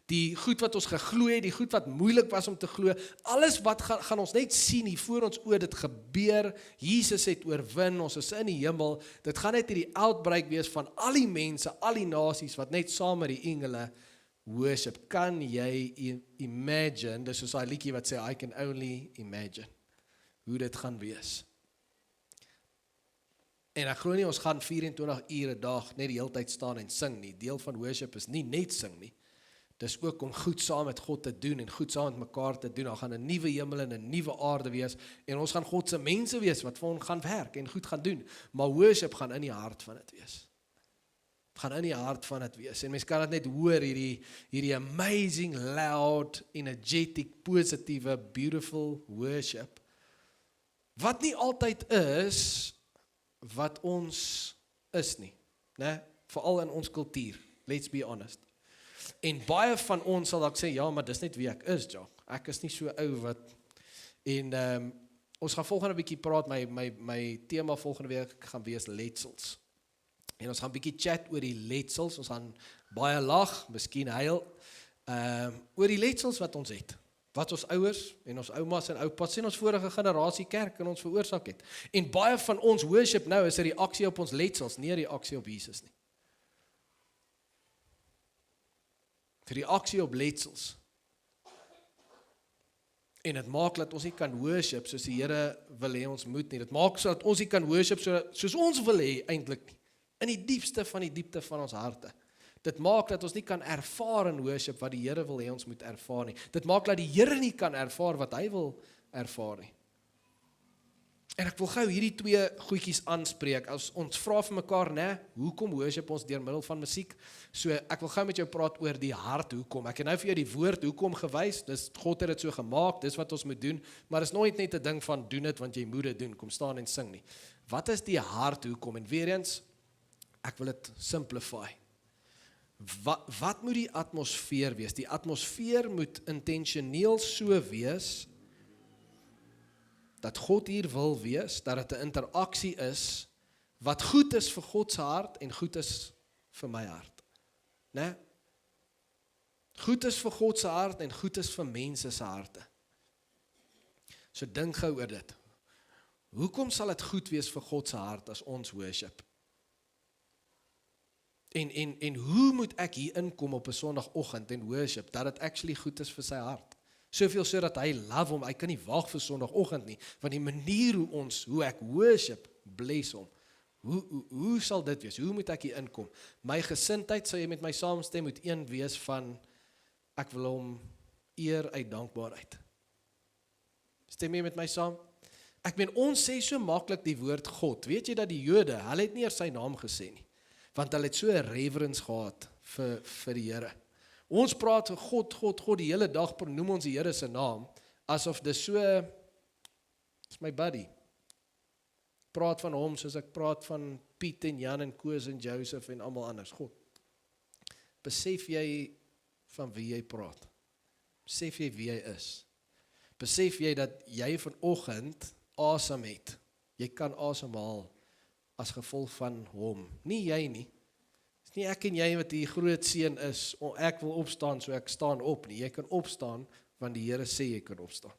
die goed wat ons geglo het, die goed wat moeilik was om te glo, alles wat gaan ons net sien hier voor ons oor, dit gebeur, Jesus het oorwin, ons is in die hemel, dit gaan net hierdie outbreak wees van al die mense, al die nasies, wat net saam met die engele worship. Kan jy imagine, dis soos daai liedjie wat sê, I can only imagine, hoe dit gaan wees. En ek glo nie, ons gaan 24 ure 'n dag net die hele tyd staan en sing nie. Deel van worship is nie net sing nie. Dis ook om goed saam met God te doen en goed saam met mekaar te doen. Daar gaan 'n nuwe hemel en 'n nuwe aarde wees, en ons gaan God se mense wees wat vir ons gaan werk en goed gaan doen. Maar worship gaan in die hart van dit wees. Het gaan in die hart van dit wees. En mens kan dit net hoor, hierdie amazing, loud, energetic, positiewe, beautiful worship. Wat nie altyd is wat ons is nie, né? Veral in ons kultuur, let's be honest. En baie van ons sal dalk sê, ja, maar dis net wie ek is, Jock. Ek is nie so ou wat, En ons gaan volgende bietjie praat, my tema volgende week gaan wees letsels. En ons gaan bietjie chat oor die letsels, ons gaan baie lag, miskien huil, oor die letsels wat ons het. Wat ons ouers en ons oumas en oupas en ons vorige generasie kerk in ons veroorsaak het. En baie van ons worship nou is 'n reaksie op ons letsels, nie 'n reaksie op Jesus nie. 'n Reaksie op letsels. En dit maak dat ons nie kan worship soos die Here wil hê ons moet nie. Dit maak sodat ons nie kan worship soos ons wil hê eintlik nie. In die diepste van die diepte van ons harte. Dit maak dat ons nie kan ervaar in worship wat die Here wil hê ons moet ervaar nie. Dit maak dat die Here nie kan ervaar wat hy wil ervaar nie. En ek wil gou hierdie twee goedjies aanspreek. As ons vra vir mekaar, né, hoekom worship ons deur middel van musiek? So ek wil gou met jou praat oor die hart hoekom. Ek het nou vir jou die woord hoekom gewys. Dis God het dit so gemaak, dis wat ons moet doen, maar is nooit net 'n ding van doen dit want jy moet dit doen. Kom staan en sing nie. Wat is die hart hoekom? En weer eens, ek wil dit simplify. Wat moet die atmosfeer wees? Die atmosfeer moet intentioneel so wees dat God hier wil wees, dat dit 'n interaksie is wat goed is vir God se hart en goed is vir my hart. Né? Goed is vir God se hart en goed is vir mense se harte. So dink gou oor dit. Hoekom sal dit goed wees vir God se hart as ons worship? En hoe moet ek hier inkom op 'n Sondagoggend en worship, dat dit actually goed is vir sy hart? Soveel so dat hy love hom, hy kan nie wag vir Sondagoggend nie, want die manier hoe ek worship, bless hom. Hoe sal dit wees? Hoe moet ek hier inkom? My gesindheid, sal jy met my saamstem, moet een wees van, ek wil hom eer uit dankbaarheid. Stem jy met my saam? Ek meen, ons sê so maklik die woord God. Weet jy dat die Jode, hulle het nie eers sy naam gesê nie, want hulle het so 'n reverence gehad vir die Here. Ons praat van God, die hele dag noem ons die Here se naam, asof dis so, is my buddy. Praat van hom soos ek praat van Piet en Jan en Koos en Joseph en almal anders, God. Besef jy van wie jy praat? Besef jy wie jy is? Besef jy dat jy vanoggend asem het? Jy kan asemhaal as gevolg van hom. Nie jy nie. Dis nie ek en jy wat die groot seun is, ek wil opstaan so ek staan op nie. Jy kan opstaan want die Here sê jy kan opstaan.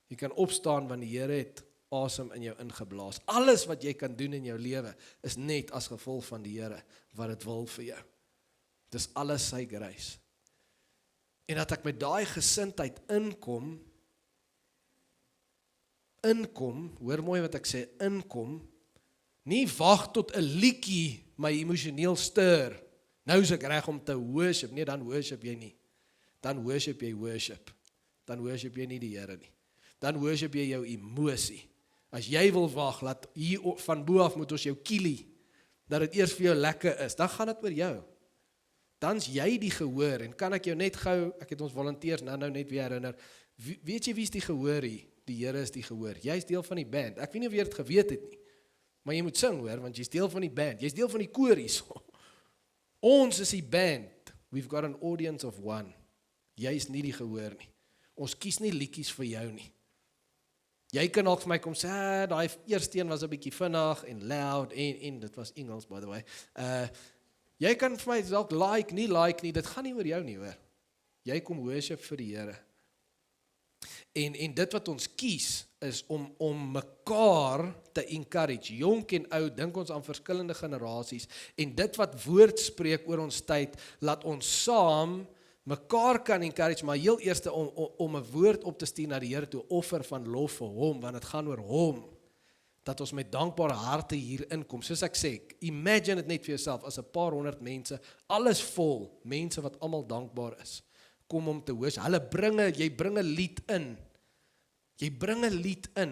Jy kan opstaan want die Here het asem in jou ingeblaas. Alles wat jy kan doen in jou lewe is net as gevolg van die Here wat dit wil vir jou. Dis alles sy grace. En dat ek met daai gesindheid inkom, hoor mooi wat ek sê, nie wag tot 'n liedjie my emosioneel stir, nou is ek reg om te worship, nee, dan worship jy nie, dan worship jy nie die Here nie, dan worship jy jou emosie. As jy wil wag, laat hier van bo af moet ons jou kielie, dat dit eers vir jou lekker is, dan gaan dit oor jou. Dan's jy die gehoor, en kan ek jou net gou, ek het ons volunteers nou net weer herinner, weet jy wie is die gehoor hier? Die Here is die gehoor, jy is deel van die band, ek weet nie of jy dit geweet het nie, maar jy moet sing hoor, want jy is deel van die band, jy is deel van die koor hier so. Ons is die band, we've got an audience of one, jy is nie die gehoor nie, ons kies nie liedjies vir jou nie. Jy kan ook vir my kom sê, daai eerste een was 'n bietjie vinnig en loud, en dit was Engels by the way, jy kan vir my dalk like nie, dit gaan nie oor jou nie hoor, jy kom worship vir die Here. En dit wat ons kies, is om mekaar te encourage, jonk en oud, dink ons aan verskillende generasies, en dit wat woord spreek oor ons tyd, laat ons saam mekaar kan encourage, maar heel eerste om 'n woord op te stuur na die Here toe, offer van lof vir hom, want dit gaan oor hom, dat ons met dankbare harte hier inkom. Soos ek sê, imagine dit net vir jouself, as 'n paar honderd mense, alles vol, mense wat almal dankbaar is, kom om te worship, jy bring 'n lied in,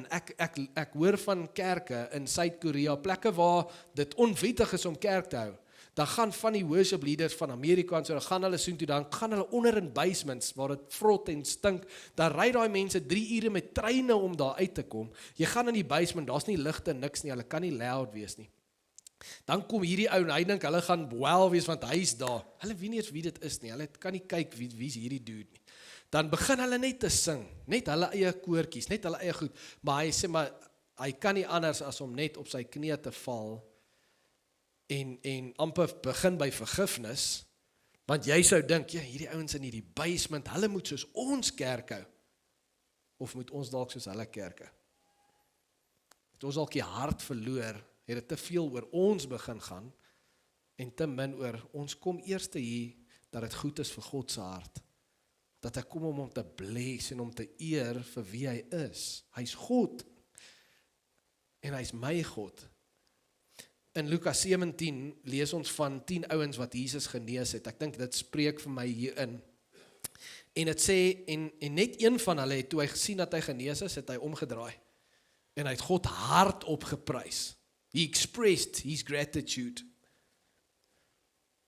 ek hoor van kerke in Suid-Korea, plekke waar dit onwettig is om kerk te hou, dan gaan van die worship leaders van Amerika en so, dan gaan hulle soontoe, dan gaan hulle onder in basements, waar dit vrot en stink, dan ry daai mense 3 ure met treine om daar uit te kom, jy gaan in die basement, daar's nie ligte, niks nie, hulle kan nie loud wees nie, dan kom hierdie ou, en hy dink, hulle gaan well wees, want hy is daar, hulle weet nie eens wie dit is nie, hulle kan nie kyk, wie is hierdie dude nie, dan begin hulle net te sing, net hulle eie koortjies, net hulle eie goed, maar hy sê, maar hy kan nie anders as om net op sy knie te val, en amper begin by vergifnis, want jy sou dink, ja, hierdie ouens in hierdie basement, hulle moet soos ons kerk hou, of moet ons dalk soos hulle kerk hou? Het ons dalk die hart verloor, het dit te veel oor ons begin gaan, en te min oor, ons kom eerste hier, dat het goed is vir God se hart, dat ek kom om hom te bless, en om te eer vir wie hy is. Hy is God, en hy is my God. In Lukas 17 lees ons van 10 ouens wat Jesus genees het. Ek dink dit spreek vir my hierin. En het sê, en net een van hulle het, toe hy gesien dat hy genees is, het hy omgedraai. En hy het God hardop geprys. He expressed his gratitude.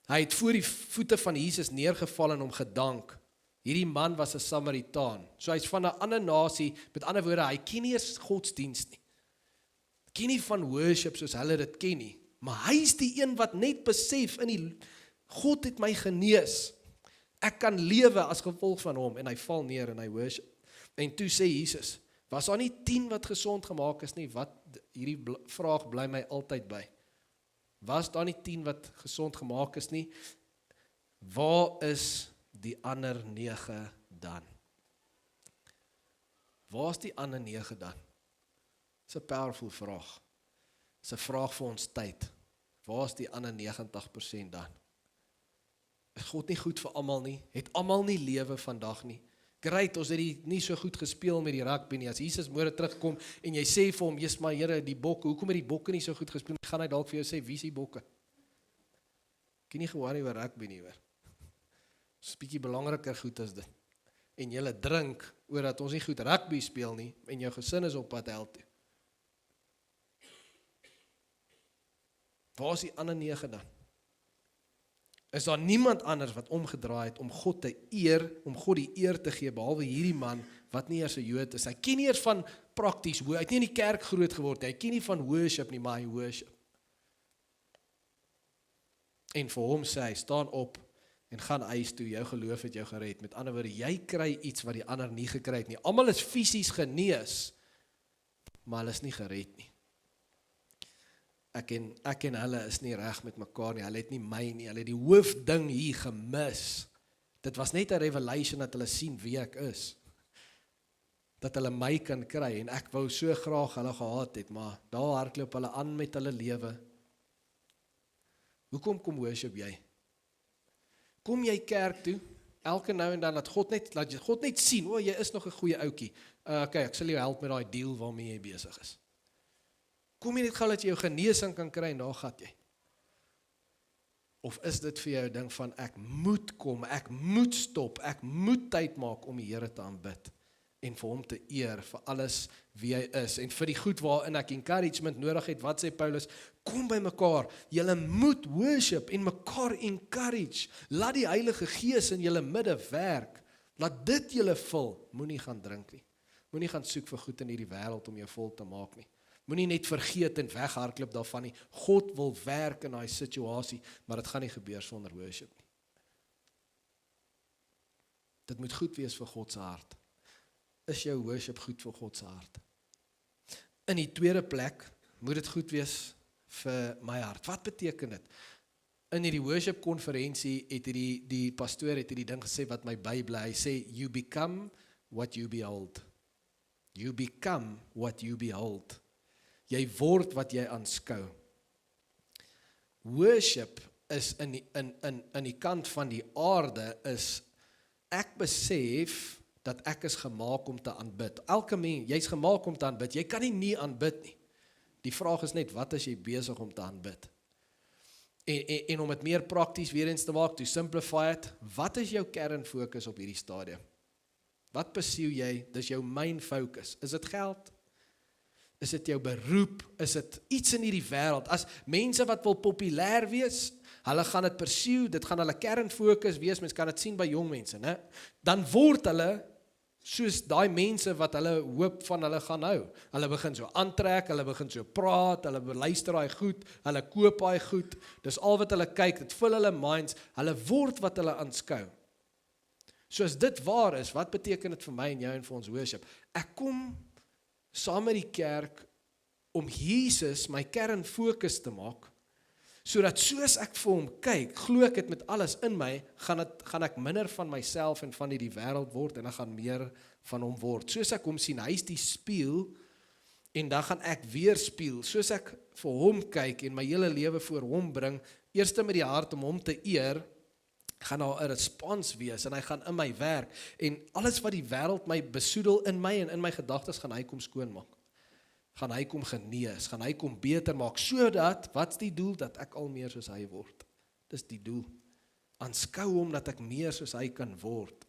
Hy het voor die voete van Jesus neergeval en hom gedank. Hierdie man was 'n Samaritaan. So hy's van 'n ander nasie, met ander woorde, hy ken nie eens godsdienst nie. Ken nie van worship soos hulle dit ken nie. Maar hy is die een wat net besef, God het my genees. Ek kan lewe as gevolg van hom. En hy val neer en hy worship. En toe sê Jesus, was daar nie 10 wat gesond gemaak is nie? Hierdie vraag bly my altyd by. Was daar nie 10 wat gesond gemaak is nie? Waar is die ander 9 dan? Waar is die ander 9 dan? Dis 'n powerful vraag. Dis 'n vraag vir ons tyd. Waar is die ander 90% dan? Is God nie goed vir almal nie? Het almal nie lewe vandag nie? Great, ons het nie so goed gespeel met die rugby nie. As Jesus môre terugkom en jy sê vir hom, "Jesus, maar Here, die bokke, hoekom het die bokke nie so goed gespeel?" Gaan hy dalk vir jou sê, "Wie is die bokke?" Ek nie gewaarig oor rugby nie, hoor. Dis 'n bietjie belangriker goed as dit. En jy drink oor dat ons nie goed rugby speel nie en jou gesin is op pad hel toe. Waar is die ander 9 dan? Is daar niemand anders wat omgedraai het om God te eer, om God die eer te gee, behalwe hierdie man, wat nie eers 'n Jood is. Hy ken nie eers van prakties, hy het nie in die kerk groot geword, hy ken nie van worship nie, maar hy worship. En vir hom sê hy, staan op, en gaan huis toe, jou geloof het jou gered. Met ander woorde, jy kry iets wat die ander nie gekry het nie. Almal is fisies genees, maar hulle is nie gered nie. Ek en hulle is nie reg met mekaar nie, hulle het nie my nie, hulle het die hoofding hier gemis. Dit was net 'n revelation dat hulle sien wie ek is. Dat hulle my kan kry, en ek wou so graag hulle gehad het, maar daar hardloop hulle aan met hulle lewe. Hoekom kom worship jy? Kom jy kerk toe, elke nou en dan, laat God net sien, jy is nog 'n goeie ouetjie. Okay, ek sal jou help met daai deal waarmee jy besig is. Kom jy net gou dat jy jou genesing kan kry en daar gat jy? Of is dit vir jou 'n ding van ek moet kom, ek moet stop, ek moet tyd maak om die Here te aanbid en vir hom te eer vir alles wie hy is en vir die goed waarin ek encouragement nodig het? Wat sê Paulus? Kom by mekaar, julle moet worship en mekaar encourage. Laat die Heilige Gees in julle midde werk. Laat dit julle vul. Moenie gaan drink nie. Moenie gaan soek vir goed in hierdie wêreld om jou vol te maak nie. Moenie net vergeet en weghardloop daarvan nie. God wil werk in daai situasie, maar dit gaan nie gebeur sonder worship nie. Dit moet goed wees vir God se hart. Is jou worship goed vir God se hart? In die tweede plek moet dit goed wees vir my hart. Wat beteken dit? In hierdie worship konferensie het die pastoor het hierdie ding gesê wat my bybel, hy sê you become what you behold. You become what you behold. Jy word wat jy aanskou. Worship is in die kant van die aarde is ek besef dat ek is gemaak om te aanbid. Elke mens, jy's gemaak om te aanbid. Jy kan nie aanbid nie. Die vraag is net, wat is jy besig om te aanbid? En om dit meer prakties weer eens te maak, to simplify it, wat is jou kernfokus op hierdie stadium? Wat pursue jy? Dis jou main focus. Is dit geld? Is dit jou beroep? Is dit iets in hierdie wêreld? As mense wat wil populêr wees, hulle gaan dit pursue, dit gaan hulle kernfokus wees, mens kan dit sien by jong mense, né? Dan word hulle soos daai mense wat hulle hoop van hulle gaan hou. Hulle begin so aantrek, hulle begin so praat, hulle beluister daai goed, hulle koop daai goed, dis al wat hulle kyk, dit vul hulle minds, hulle word wat hulle aanskou. So as dit waar is, wat beteken dit vir my en jou en vir ons worship? Ek kom saam met die kerk om Jesus my kernfokus te maak, sodat soos ek vir hom kyk, glo ek dit met alles in my, gaan ek minder van myself en van hierdie wêreld word, en ek gaan meer van hom word. Soos ek hom sien, hy is die spieël, en dan gaan ek weer spieël, soos ek vir hom kyk, en my hele lewe voor hom bring, eerste met die hart om hom te eer, gaan daar 'n respons wees, en hy gaan in my werk, en alles wat die wêreld my besoedel in my, en in my gedagtes, gaan hy kom skoonmaak. Gaan hy kom genees, gaan hy kom beter maak, sodat, wat's die doel? Dat ek al meer soos hy word. Dis die doel. Aanskou hom dat ek meer soos hy kan word.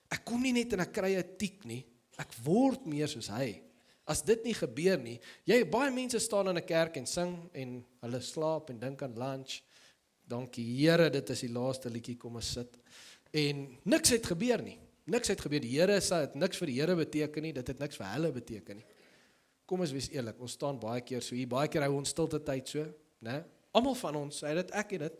Ek kom nie net en ek kry 'n tik nie, ek word meer soos hy. As dit nie gebeur nie, baie mense staan in 'n kerk en sing, en hulle slaap en dink aan lunch, dankie Here, dit is die laaste liedjie, kom ons sit, en niks het gebeur nie, niks het gebeur, die Here het niks vir die Here beteken nie, dit het niks vir hulle beteken nie. Kom ons wees eerlik, ons staan baie keer so hier, baie keer hou ons stilte tyd so, né? Almal van ons, hy dit, ek en dit,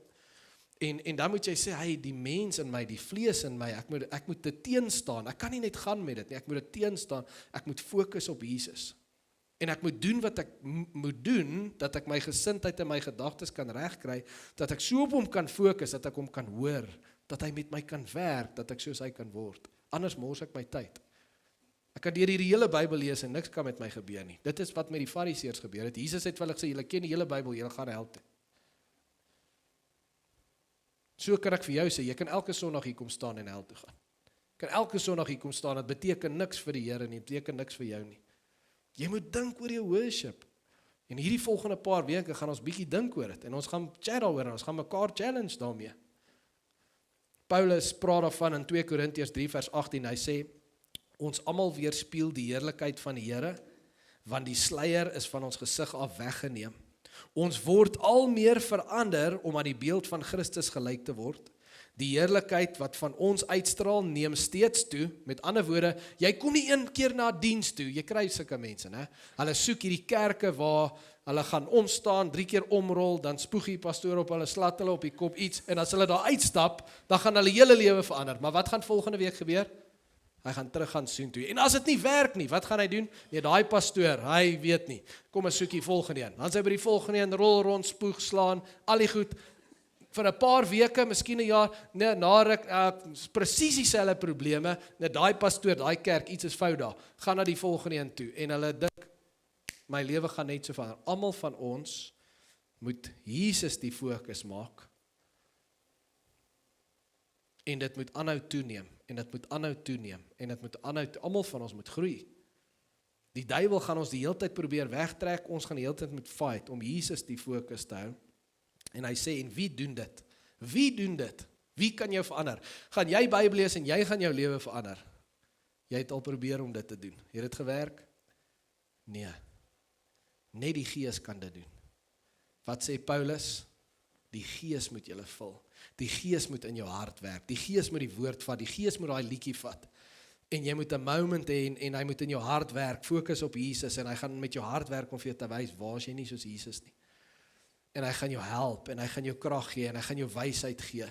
en dan moet jy sê, hy, die mens in my, die vlees in my, ek moet dit teenstaan, ek kan nie net gaan met dit nie, ek moet dit teenstaan, ek moet fokus op Jesus, en ek moet doen wat ek moet doen, dat ek my gesindheid en my gedagtes kan regkry, dat ek so op hom kan fokus, dat ek hom kan hoor, dat hy met my kan werk, dat ek soos hy kan word, anders mors ek my tyd. Ek kan deur hierdie hele Bybel lees en niks kan met my gebeur nie. Dit is wat met die Fariseërs gebeur het. Jesus het vir hulle gesê, julle ken die hele Bybel, julle gaan hel toe. So kan ek vir jou sê, jy kan elke Sondag hier kom staan en hel toe gaan. Kan elke Sondag hier kom staan, dit beteken niks vir die Here nie, dit beteken niks vir jou nie. Jy moet dink oor jou worship. En hierdie volgende paar weke gaan ons bietjie dink oor dit, en ons gaan chat daaroor, en ons gaan mekaar challenge daarmee. Paulus praat daarvan in 2 Korintiërs 3 vers 18, hy sê, ons almal weerspieël die heerlikheid van die Here, want die sluier is van ons gesig af weggeneem. Ons word al meer verander om aan die beeld van Christus gelyk te word. Die heerlikheid wat van ons uitstraal neem steeds toe. Met ander woorde, jy kom nie een keer na diens toe, jy kry sulke mense, né? Hulle soek hierdie kerke waar hulle gaan omstaan, 3 keer omrol, dan spoeg die pastoor op hulle, slat hulle op die kop iets, en as hulle daar uitstap, dan gaan hulle hele lewe verander. Maar wat gaan volgende week gebeur? Hy gaan terug gaan soontoe. En as dit nie werk nie, wat gaan hy doen? Nee, daai pastoor, hy weet nie. Kom ons soek die volgende een. Dan sy by die volgende een rol rond, spoeg, slaan, al die goed. Vir 'n paar weke, miskien 'n jaar, nee, na ruk, presies dieselfde probleme. Nee, daai pastoor, daai kerk, iets is fout daar. Gaan na die volgende een toe. En hulle dink, my lewe gaan net so verander. Almal van ons moet Jesus die fokus maak. En dit moet aanhou toeneem, en dit moet aanhou toeneem, en dit moet aanhou, almal van ons moet groei. Die duiwel gaan ons die hele tyd probeer wegtrek, ons gaan die hele tyd moet fight, om Jesus die fokus te hou. En hy sê, en wie doen dit? Wie doen dit? Wie kan jou verander? Gaan jy Bybel lees en jy gaan jou lewe verander? Jy het al probeer om dit te doen. Het dit gewerk? Nee. Net die Gees kan dit doen. Wat sê Paulus? Die Gees moet julle vul. Die Gees moet in jou hart werk. Die Gees moet die woord vat. Die Gees moet daai liedjie vat. En jy moet 'n moment hê en hy moet in jou hart werk. Fokus op Jesus en hy gaan met jou hart werk om vir jou te wys waar jy nie soos Jesus nie. En hy gaan jou help en hy gaan jou krag gee en hy gaan jou wysheid gee.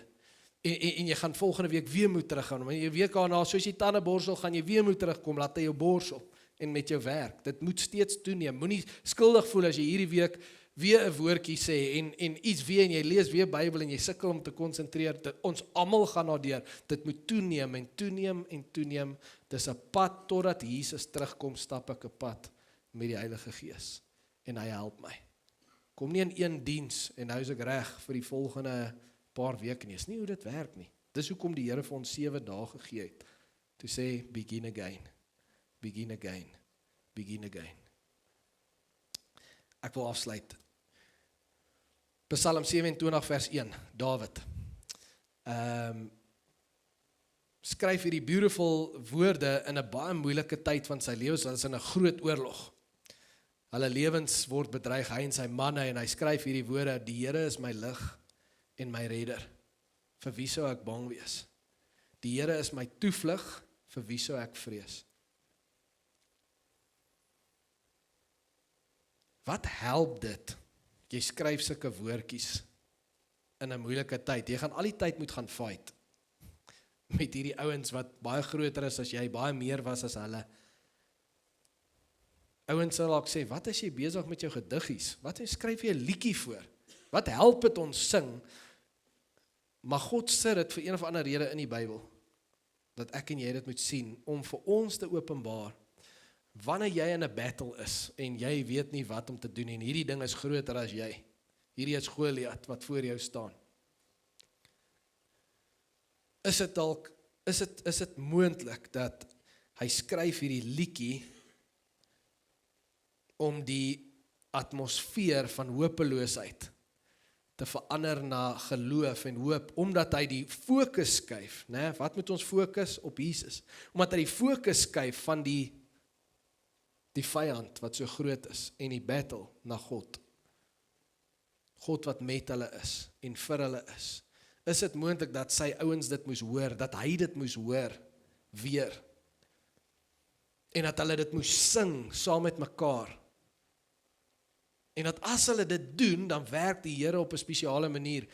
En jy gaan volgende week weer moet teruggaan. Maar jy week daarna, soos jy tande borsel, gaan jy weer moet terugkom, laat hy jou borsel en met jou werk. Dit moet steeds toeneem. Moenie skuldig voel as jy hierdie week weer 'n woordjie sê en iets weer en jy lees weer Bybel en jy sukkel om te konsentreer. Ons almal gaan daardeur. Dit moet toeneem en toeneem en toeneem. Dis 'n pad totdat Jesus terugkom, stap ek 'n pad met die Heilige Gees en hy help my. Kom nie in een diens en nou is ek reg vir die volgende paar weke nie. Dis nie hoe dit werk nie. Dis hoekom die Here vir ons 7 dae gegee het. To sê, begin again. Begin again. Begin again. Ek wil afsluit. Psalm 27 vers 1, Dawid. Skryf hierdie beautiful woorde in 'n baie moeilike tyd van sy lewe, so is in 'n groot oorlog. Hulle lewens word bedreig, hy en sy manne, en hy skryf hierdie woorde, die Here is my lig en my redder. Vir wie sou ek bang wees? Die Here is my toevlug, vir wie sou ek vrees? Wat help dit? Jy skryf sulke woordjies in 'n moeilike tyd. Jy gaan al die tyd moet gaan fight. met hierdie ouens wat baie groter is as jy, baie meer was as hulle. Ouens sal ook sê, wat is jy besig met jou gediggies? Wat skryf jy 'n liedjie voor? Wat help dit ons sing? Maar God sê dit vir een of ander rede in die Bybel, dat ek en jy dit moet sien, om vir ons te openbaar, wanneer jy in 'n battle is, en jy weet nie wat om te doen, en hierdie ding is groter as jy, hierdie is Goliat wat voor jou staan. Is dit moontlik dat hy skryf hierdie liedjie om die atmosfeer van hopeloosheid te verander na geloof en hoop, omdat hy die fokus skuif, né? Wat moet ons fokus? Op Jesus. Omdat hy die fokus skuif van die vyand wat so groot is, en die battle na God. God wat met hulle is, en vir hulle is. Is dit moontlik dat sy ouens dit moes hoor, dat hy dit moes hoor, weer, en dat hulle dit moes sing, saam met mekaar, en dat as hulle dit doen, dan werk die Here op 'n spesiale manier.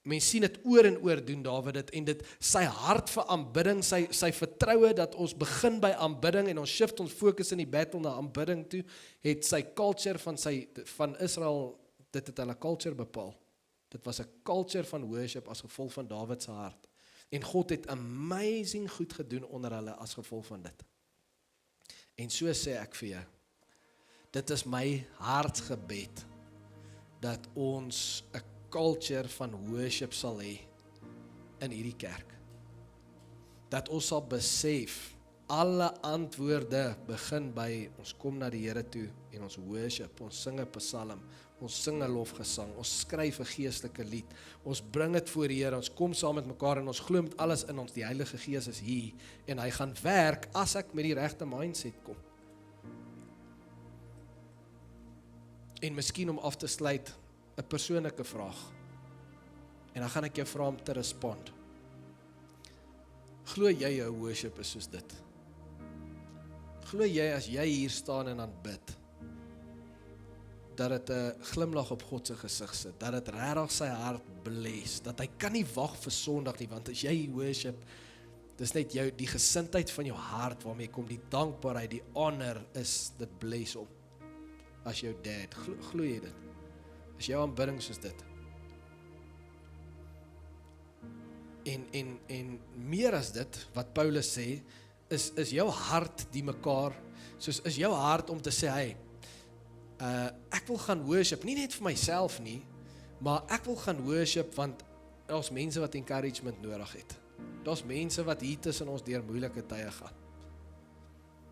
Mens sien dit oor en oor doen Dawid dit, en dit sy hart vir aanbidding, sy vertroue dat ons begin by aanbidding, en ons shift ons fokus in die battle na aanbidding toe, het sy culture van Israel, dit het hulle culture bepaal. Dit was 'n culture van worship as gevolg van Dawid se hart. En God het amazing goed gedoen onder hulle as gevolg van dit. En so sê ek vir jou, dit is my hartsgebed, dat ons 'n culture van worship sal hê in hierdie kerk. Dat ons sal besef, alle antwoorde begin by, ons kom na die Here toe, en ons worship, ons sing 'n psalm, ons sing 'n lofgesang, ons skryf 'n geestelike lied, ons bring dit voor die Here, ons kom saam met mekaar, en ons glo met alles in ons, die Heilige Gees is hier, en hy gaan werk, as ek met die regte mindset kom. En miskien om af te sluit, 'n persoonlike vraag. En dan gaan ek jou vra om te respond. Glo jy jou worship is soos dit? Glo jy as jy hier staan en aanbid, dat dit 'n glimlag op God se gesig sit, dat dit regtig sy hart bless, dat hy kan nie wag vir Sondag nie, want as jy worship, dis net jou, die gesindheid van jou hart waarmee kom, die dankbaarheid, die honor is, dit bless om. As jou dad, glo jy dit? As jou aanbidding soos dit? En meer as dit, wat Paulus sê, is jou hart die mekaar, soos is jou hart om te sê, hey, ek wil gaan worship, nie net vir myself nie, maar ek wil gaan worship, want daar's mense wat encouragement nodig het. Daar's mense wat hier tussen ons deur moeilike tye gaan.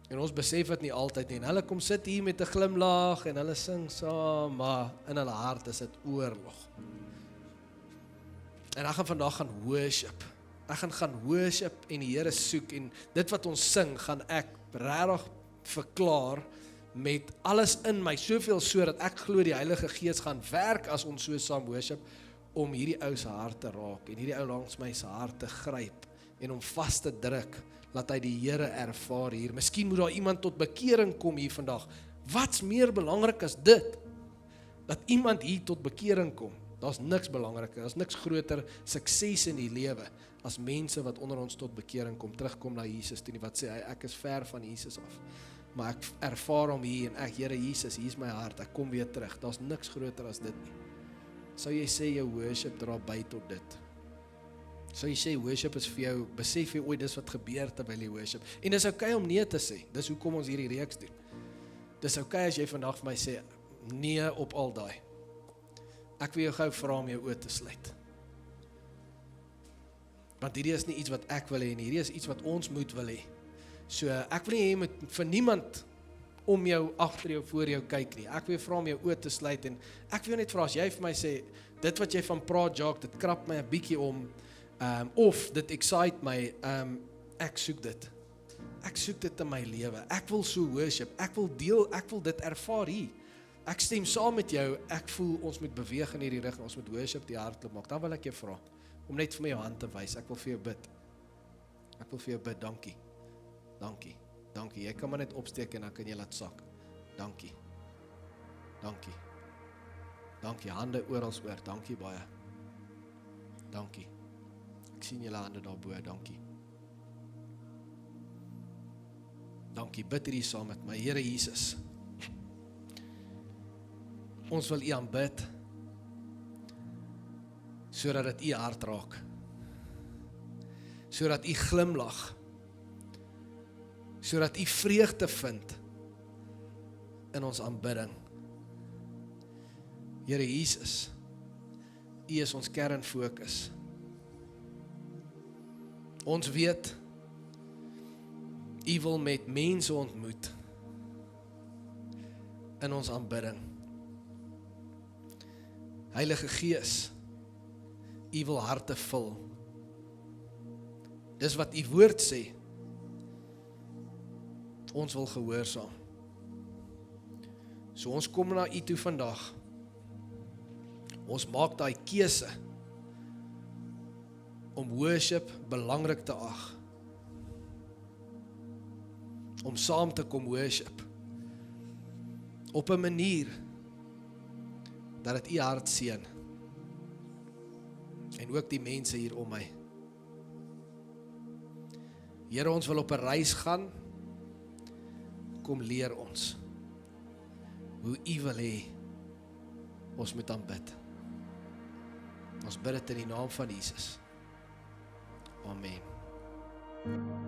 En ons besef dit nie altyd nie, en hulle kom sit hier met 'n glimlag, en hulle sing saam, maar in hulle hart is dit oorlog. En ek gaan vandag gaan worship. Ek gaan worship en die Here soek, en dit wat ons sing, gaan ek regtig verklaar met alles in my, soveel so dat ek glo die Heilige Gees gaan werk as ons so saam worship, om hierdie ou se hart te raak, en hierdie ou langs my se hart te gryp, en om vas te druk, laat hy die Here ervaar hier. Miskien moet daar iemand tot bekering kom hier vandag. Wat's meer belangrik as dit? Dat iemand hier tot bekering kom. Daar's niks belangriker, daar's niks groter sukses in die lewe, as mense wat onder ons tot bekering kom, terugkom na Jesus toe, wat sê, ek is ver van Jesus af, maar ek ervaar hom hier, en ek, Here Jesus, hier is my hart, ek kom weer terug. Daar's niks groter as dit nie. Sou jy sê jou worship dra by tot dit? Sou jy sê worship is vir jou, besef jy ooit dis wat gebeur terwyl jy worship? En dis okay om nee te sê, dis hoekom ons hierdie reeks doen. Dis okay as jy vandag vir my sê, nee op al daai. Ek wil jou gou vra om jou oë te sluit. Want hierdie is nie iets wat ek wil hê nie, hierdie is iets wat ons moet wil hê. So ek wil nie hê met vir niemand om jou, agter jou, voor jou kyk nie. Ek wil jou vra om jou oë te sluit, en ek wil jou net vra, as jy vir my sê, dit wat jy van praat, Jacques, dit krap my 'n bietjie om, of dit excite my, ek soek dit. Ek soek dit in my lewe. Ek wil so worship, ek wil deel, ek wil dit ervaar hier. Ek stem saam met jou, ek voel ons moet beweeg in hierdie rigting, ons moet worship die hardloop maak. Dan wil ek jou vra, om net vir my jou hand te wys, ek wil vir jou bid. Ek wil vir jou bid, dankie. Dankie, dankie, jy kan maar net opsteek en dan kan jy laat sak. Dankie, dankie, dankie, hande orals oor, dankie baie. Dankie, ek sien julle hande daarbo, dankie. Dankie, bid hierdie saam met my, Here Jesus. Ons wil U aanbid, sodat dit U hart raak. Sodat U glimlag. Sodat U vreugde vind in ons aanbidding. Here Jesus, U is ons kernfokus. Ons weet, U wil met mense ontmoet in ons aanbidding. Heilige Gees, U wil harte vul. Dis wat U woord sê. Ons wil gehoorsaam. So ons kom na U toe vandag. Ons maak daai keuse om worship belangrik te ag. Om saam te kom worship. Op 'n manier dat dit U hart seën. En ook die mense hier om my. Here, ons wil op 'n reis gaan. Kom leer ons hoe U wil hê ons moet aanbid. Ons bid dit in die naam van Jesus. Amen.